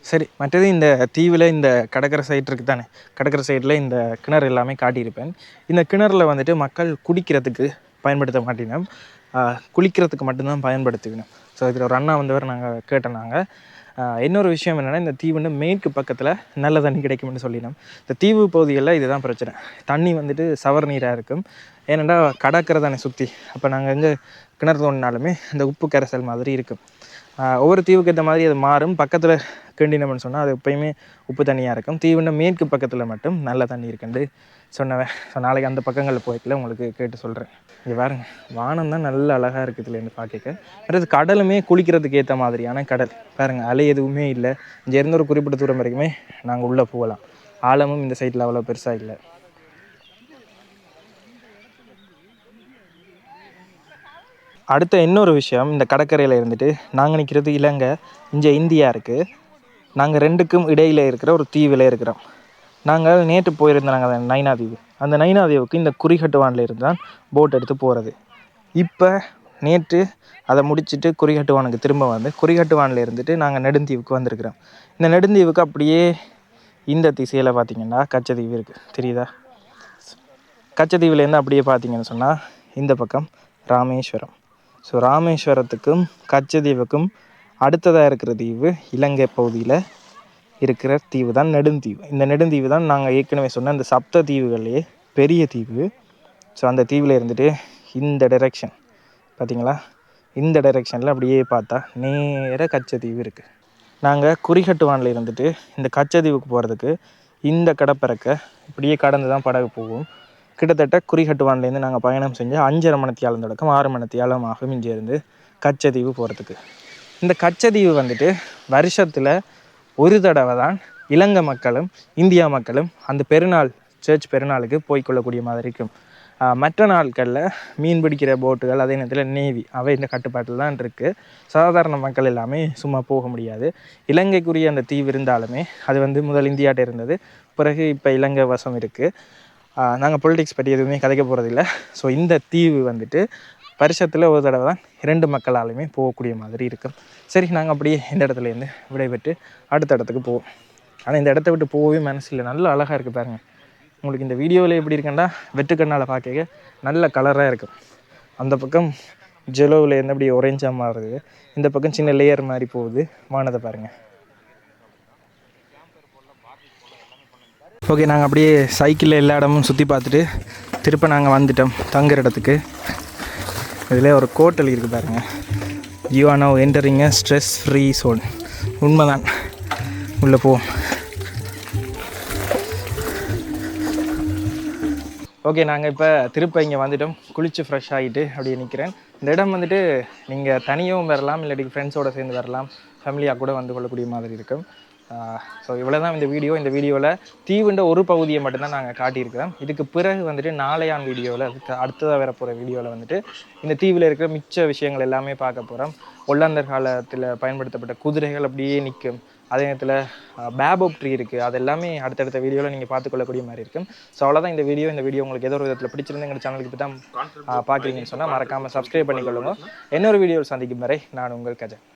சரி, மற்றது இந்த தீவில் இந்த கடற்கரை சைடு இருக்குது தானே, கடற்கரை சைடில் இந்த கிணறு எல்லாமே காட்டியிருப்பேன். இந்த கிணறுல வந்துட்டு மக்கள் குடிக்கிறதுக்கு பயன்படுத்த மாட்டினோம், குளிக்கிறதுக்கு மட்டும்தான் பயன்படுத்திக்கணும். ஸோ இதில் ஒரு அண்ணா வந்தவர் நாங்கள் கேட்டோம். இன்னொரு விஷயம் என்னென்னா, இந்த தீவுன்னு மேற்கு பக்கத்தில் நல்ல தண்ணி கிடைக்கும்னு சொல்லினோம். இந்த தீவு பகுதிகளில் இதுதான் பிரச்சனை, தண்ணி வந்துட்டு சவர் நீராக இருக்கும். ஏனெண்டா கடற்கரை தானே சுற்றி, அப்போ நாங்கள் எங்கே கிணறு தோண்டினாலுமே இந்த உப்பு கரைசல் மாதிரி இருக்கும். ஒவ்வொரு தீவுக்கு ஏற்ற மாதிரி அது மாறும். பக்கத்தில் கிண்டினோம்னு சொன்னால் அது எப்பயுமே உப்பு தண்ணியாக இருக்கும். தீவுன்னு மேற்கு பக்கத்தில் மட்டும் நல்ல தண்ணி இருக்குன்னு சொன்னவன். ஸோ நாளைக்கு அந்த பக்கங்களில் போய்க்கல உங்களுக்கு கேட்டு சொல்கிறேன். இங்கே பாருங்க, வானம் தான் நல்ல அழகாக இருக்குது இதுலேருந்து பார்க்க. அடுத்து கடலுமே குளிக்கிறதுக்கு ஏற்ற மாதிரியான கடல் பாருங்கள், அலை எதுவுமே இல்லை. இங்கே இருந்து ஒரு குறிப்பிட்ட தூரம் வரைக்குமே நாங்கள் உள்ளே போகலாம். ஆழமும் இந்த சைட்டில் அவ்வளோ பெருசாக இல்லை. அடுத்த இன்னொரு விஷயம், இந்த கடற்கரையில் இருந்துட்டு நாங்கள் நிற்கிறது இலங்கை, இங்கே இந்தியா இருக்குது. நாங்கள் ரெண்டுக்கும் இடையில் இருக்கிற ஒரு தீவில் இருக்கிறோம். நாங்கள் நேற்று போயிருந்தோம் அந்த நைனா தீவு. அந்த நைனா தீவுக்கு இந்த குறிகட்டுவானில் இருந்து தான் போட் எடுத்து போகிறது. இப்போ நேற்று அதை முடிச்சுட்டு குறிகட்டுவானுக்கு திரும்ப வந்து குறிகட்டுவானில் இருந்துட்டு நாங்கள் நெடுந்தீவுக்கு வந்திருக்கிறோம். இந்த நெடுந்தீவுக்கு அப்படியே இந்த திசையில் பார்த்திங்கன்னா கச்சத்தீவு இருக்குது, தெரியுதா? கச்சத்தீவுலேருந்து அப்படியே பார்த்திங்கன்னு சொன்னால் இந்த பக்கம் ராமேஸ்வரம். ஸோ ராமேஸ்வரத்துக்கும் கச்சத்தீவுக்கும் அடுத்ததாக இருக்கிற தீவு இலங்கை பகுதியில் இருக்கிற தீவு தான் நெடுந்தீவு. இந்த நெடுந்தீவு தான் நாங்கள் ஏற்கனவே சொன்ன இந்த சப்த தீவுகள்லேயே பெரிய தீவு. ஸோ அந்த தீவில் இருந்துட்டு இந்த டைரெக்ஷன் பார்த்திங்களா, இந்த டைரெக்ஷனில் அப்படியே பார்த்தா நேர கச்சத்தீவு இருக்குது. நாங்கள் குறிகட்டுவானில் இருந்துட்டு இந்த கச்சத்தீவுக்கு போகிறதுக்கு இந்த கடற்பரக்க இப்படியே கடந்து தான் படகு போகும். கிட்டத்தட்ட குறிகட்டுவான்லேருந்து நாங்கள் பயணம் செஞ்சு 5.5 மணித்தியாலம் தொடக்கம் 6 மணித்தியாலம் ஆகும் இங்கேருந்து கச்சத்தீவு போகிறதுக்கு. இந்த கச்சத்தீவு வந்துட்டு வருஷத்தில் ஒரு தடவை தான் இலங்கை மக்களும் இந்தியா மக்களும் அந்த பெருநாள் சர்ச் பெருநாளுக்கு போய்கொள்ளக்கூடிய மாதிரி இருக்கும். மற்ற நாட்களில் மீன் பிடிக்கிற போட்டுகள், அதே நேரத்தில் நேவி, அவை இந்த கட்டுப்பாட்டில் தான் இருக்குது. சாதாரண மக்கள் எல்லாமே சும்மா போக முடியாது. இலங்கைக்குரிய அந்த தீவு இருந்தாலுமே அது வந்து முதல் இந்தியாட்ட இருந்தது, பிறகு இப்போ இலங்கை வசம் இருக்குது. நாங்கள் பொலிட்டிக்ஸ் பற்றி எதுவுமே கதைக்க போகிறதில்ல. ஸோ இந்த தீவு வந்துட்டு வருஷத்தில் ஒரு தடவை தான் 2 மக்களாலுமே போகக்கூடிய மாதிரி இருக்கும். சரி, நாங்கள் அப்படியே இந்த இடத்துலேருந்து விடைபெற்று அடுத்த இடத்துக்கு போவோம். ஆனால் இந்த இடத்த விட்டு போகவே மனசு இல்லை, நல்ல அழகாக இருக்குது பாருங்கள். உங்களுக்கு இந்த வீடியோவில் எப்படி இருக்குன்னா வெட்டுக்கண்ணால் பார்க்க நல்ல கலராக இருக்கும். அந்த பக்கம் ஜெலோவில் இருந்து அப்படி ஒரேஞ்சாக மாறுது, இந்த பக்கம் சின்ன லேயர் மாதிரி போகுது. வானத்தை பாருங்கள். ஓகே, நாங்கள் அப்படியே சைக்கிளில் எல்லா இடமும் சுற்றி பார்த்துட்டு திருப்ப நாங்கள் வந்துட்டோம் தங்குற இடத்துக்கு. இதில் ஒரு கோட்டல் இருக்குது பாருங்கள், you are now entering a stress free zone. உண்மைதான், உள்ளே போவோம். ஓகே, நாங்கள் இப்போ திருப்ப இங்கே வந்துட்டோம். குளித்து ஃப்ரெஷ் ஆகிட்டு அப்படியே நிற்கிறேன். இந்த இடம் வந்துட்டு நீங்கள் தனியாகவும் வரலாம், இல்லாட்டி ஃப்ரெண்ட்ஸோடு சேர்ந்து வரலாம், ஃபேமிலியாக கூட வந்து கொள்ளக்கூடிய மாதிரி இருக்கும். ஸோ இவ்வளோ தான் இந்த வீடியோ. இந்த வீடியோவில் தீவுன்ற ஒரு பகுதியை மட்டும்தான் நாங்கள் காட்டியிருக்கிறோம். இதுக்கு பிறகு வந்துட்டு நாளையான் வீடியோவில், அதுக்கு அடுத்ததாக வர போகிற வீடியோவில் வந்துட்டு இந்த தீவில் இருக்கிற மிச்ச விஷயங்கள் எல்லாமே பார்க்க போகிறோம். ஒல்லாந்தர் காலத்தில் பயன்படுத்தப்பட்ட குதிரைகள் அப்படியே நிற்கும், அதே நேரத்தில் பேபோப் ட்ரீ இருக்குது, அது எல்லாமே அடுத்தடுத்த வீடியோவில் நீங்கள் பார்த்துக்கொள்ளக்கூடிய மாதிரி இருக்கும். ஸோ அவ்வளோதான் இந்த வீடியோ. இந்த வீடியோ உங்களுக்கு ஏதோ ஒரு விதத்தில் பிடிச்சிருந்து எங்கள் சேனலுக்கு இப்போ தான் பார்க்குறீங்கன்னு சொன்னால் மறக்காமல் சப்ஸ்கிரைப் பண்ணிக்கொள்ளுங்க. இன்னொரு வீடியோவில் சந்திக்கும் வரை நான் உங்கள் கஜன்.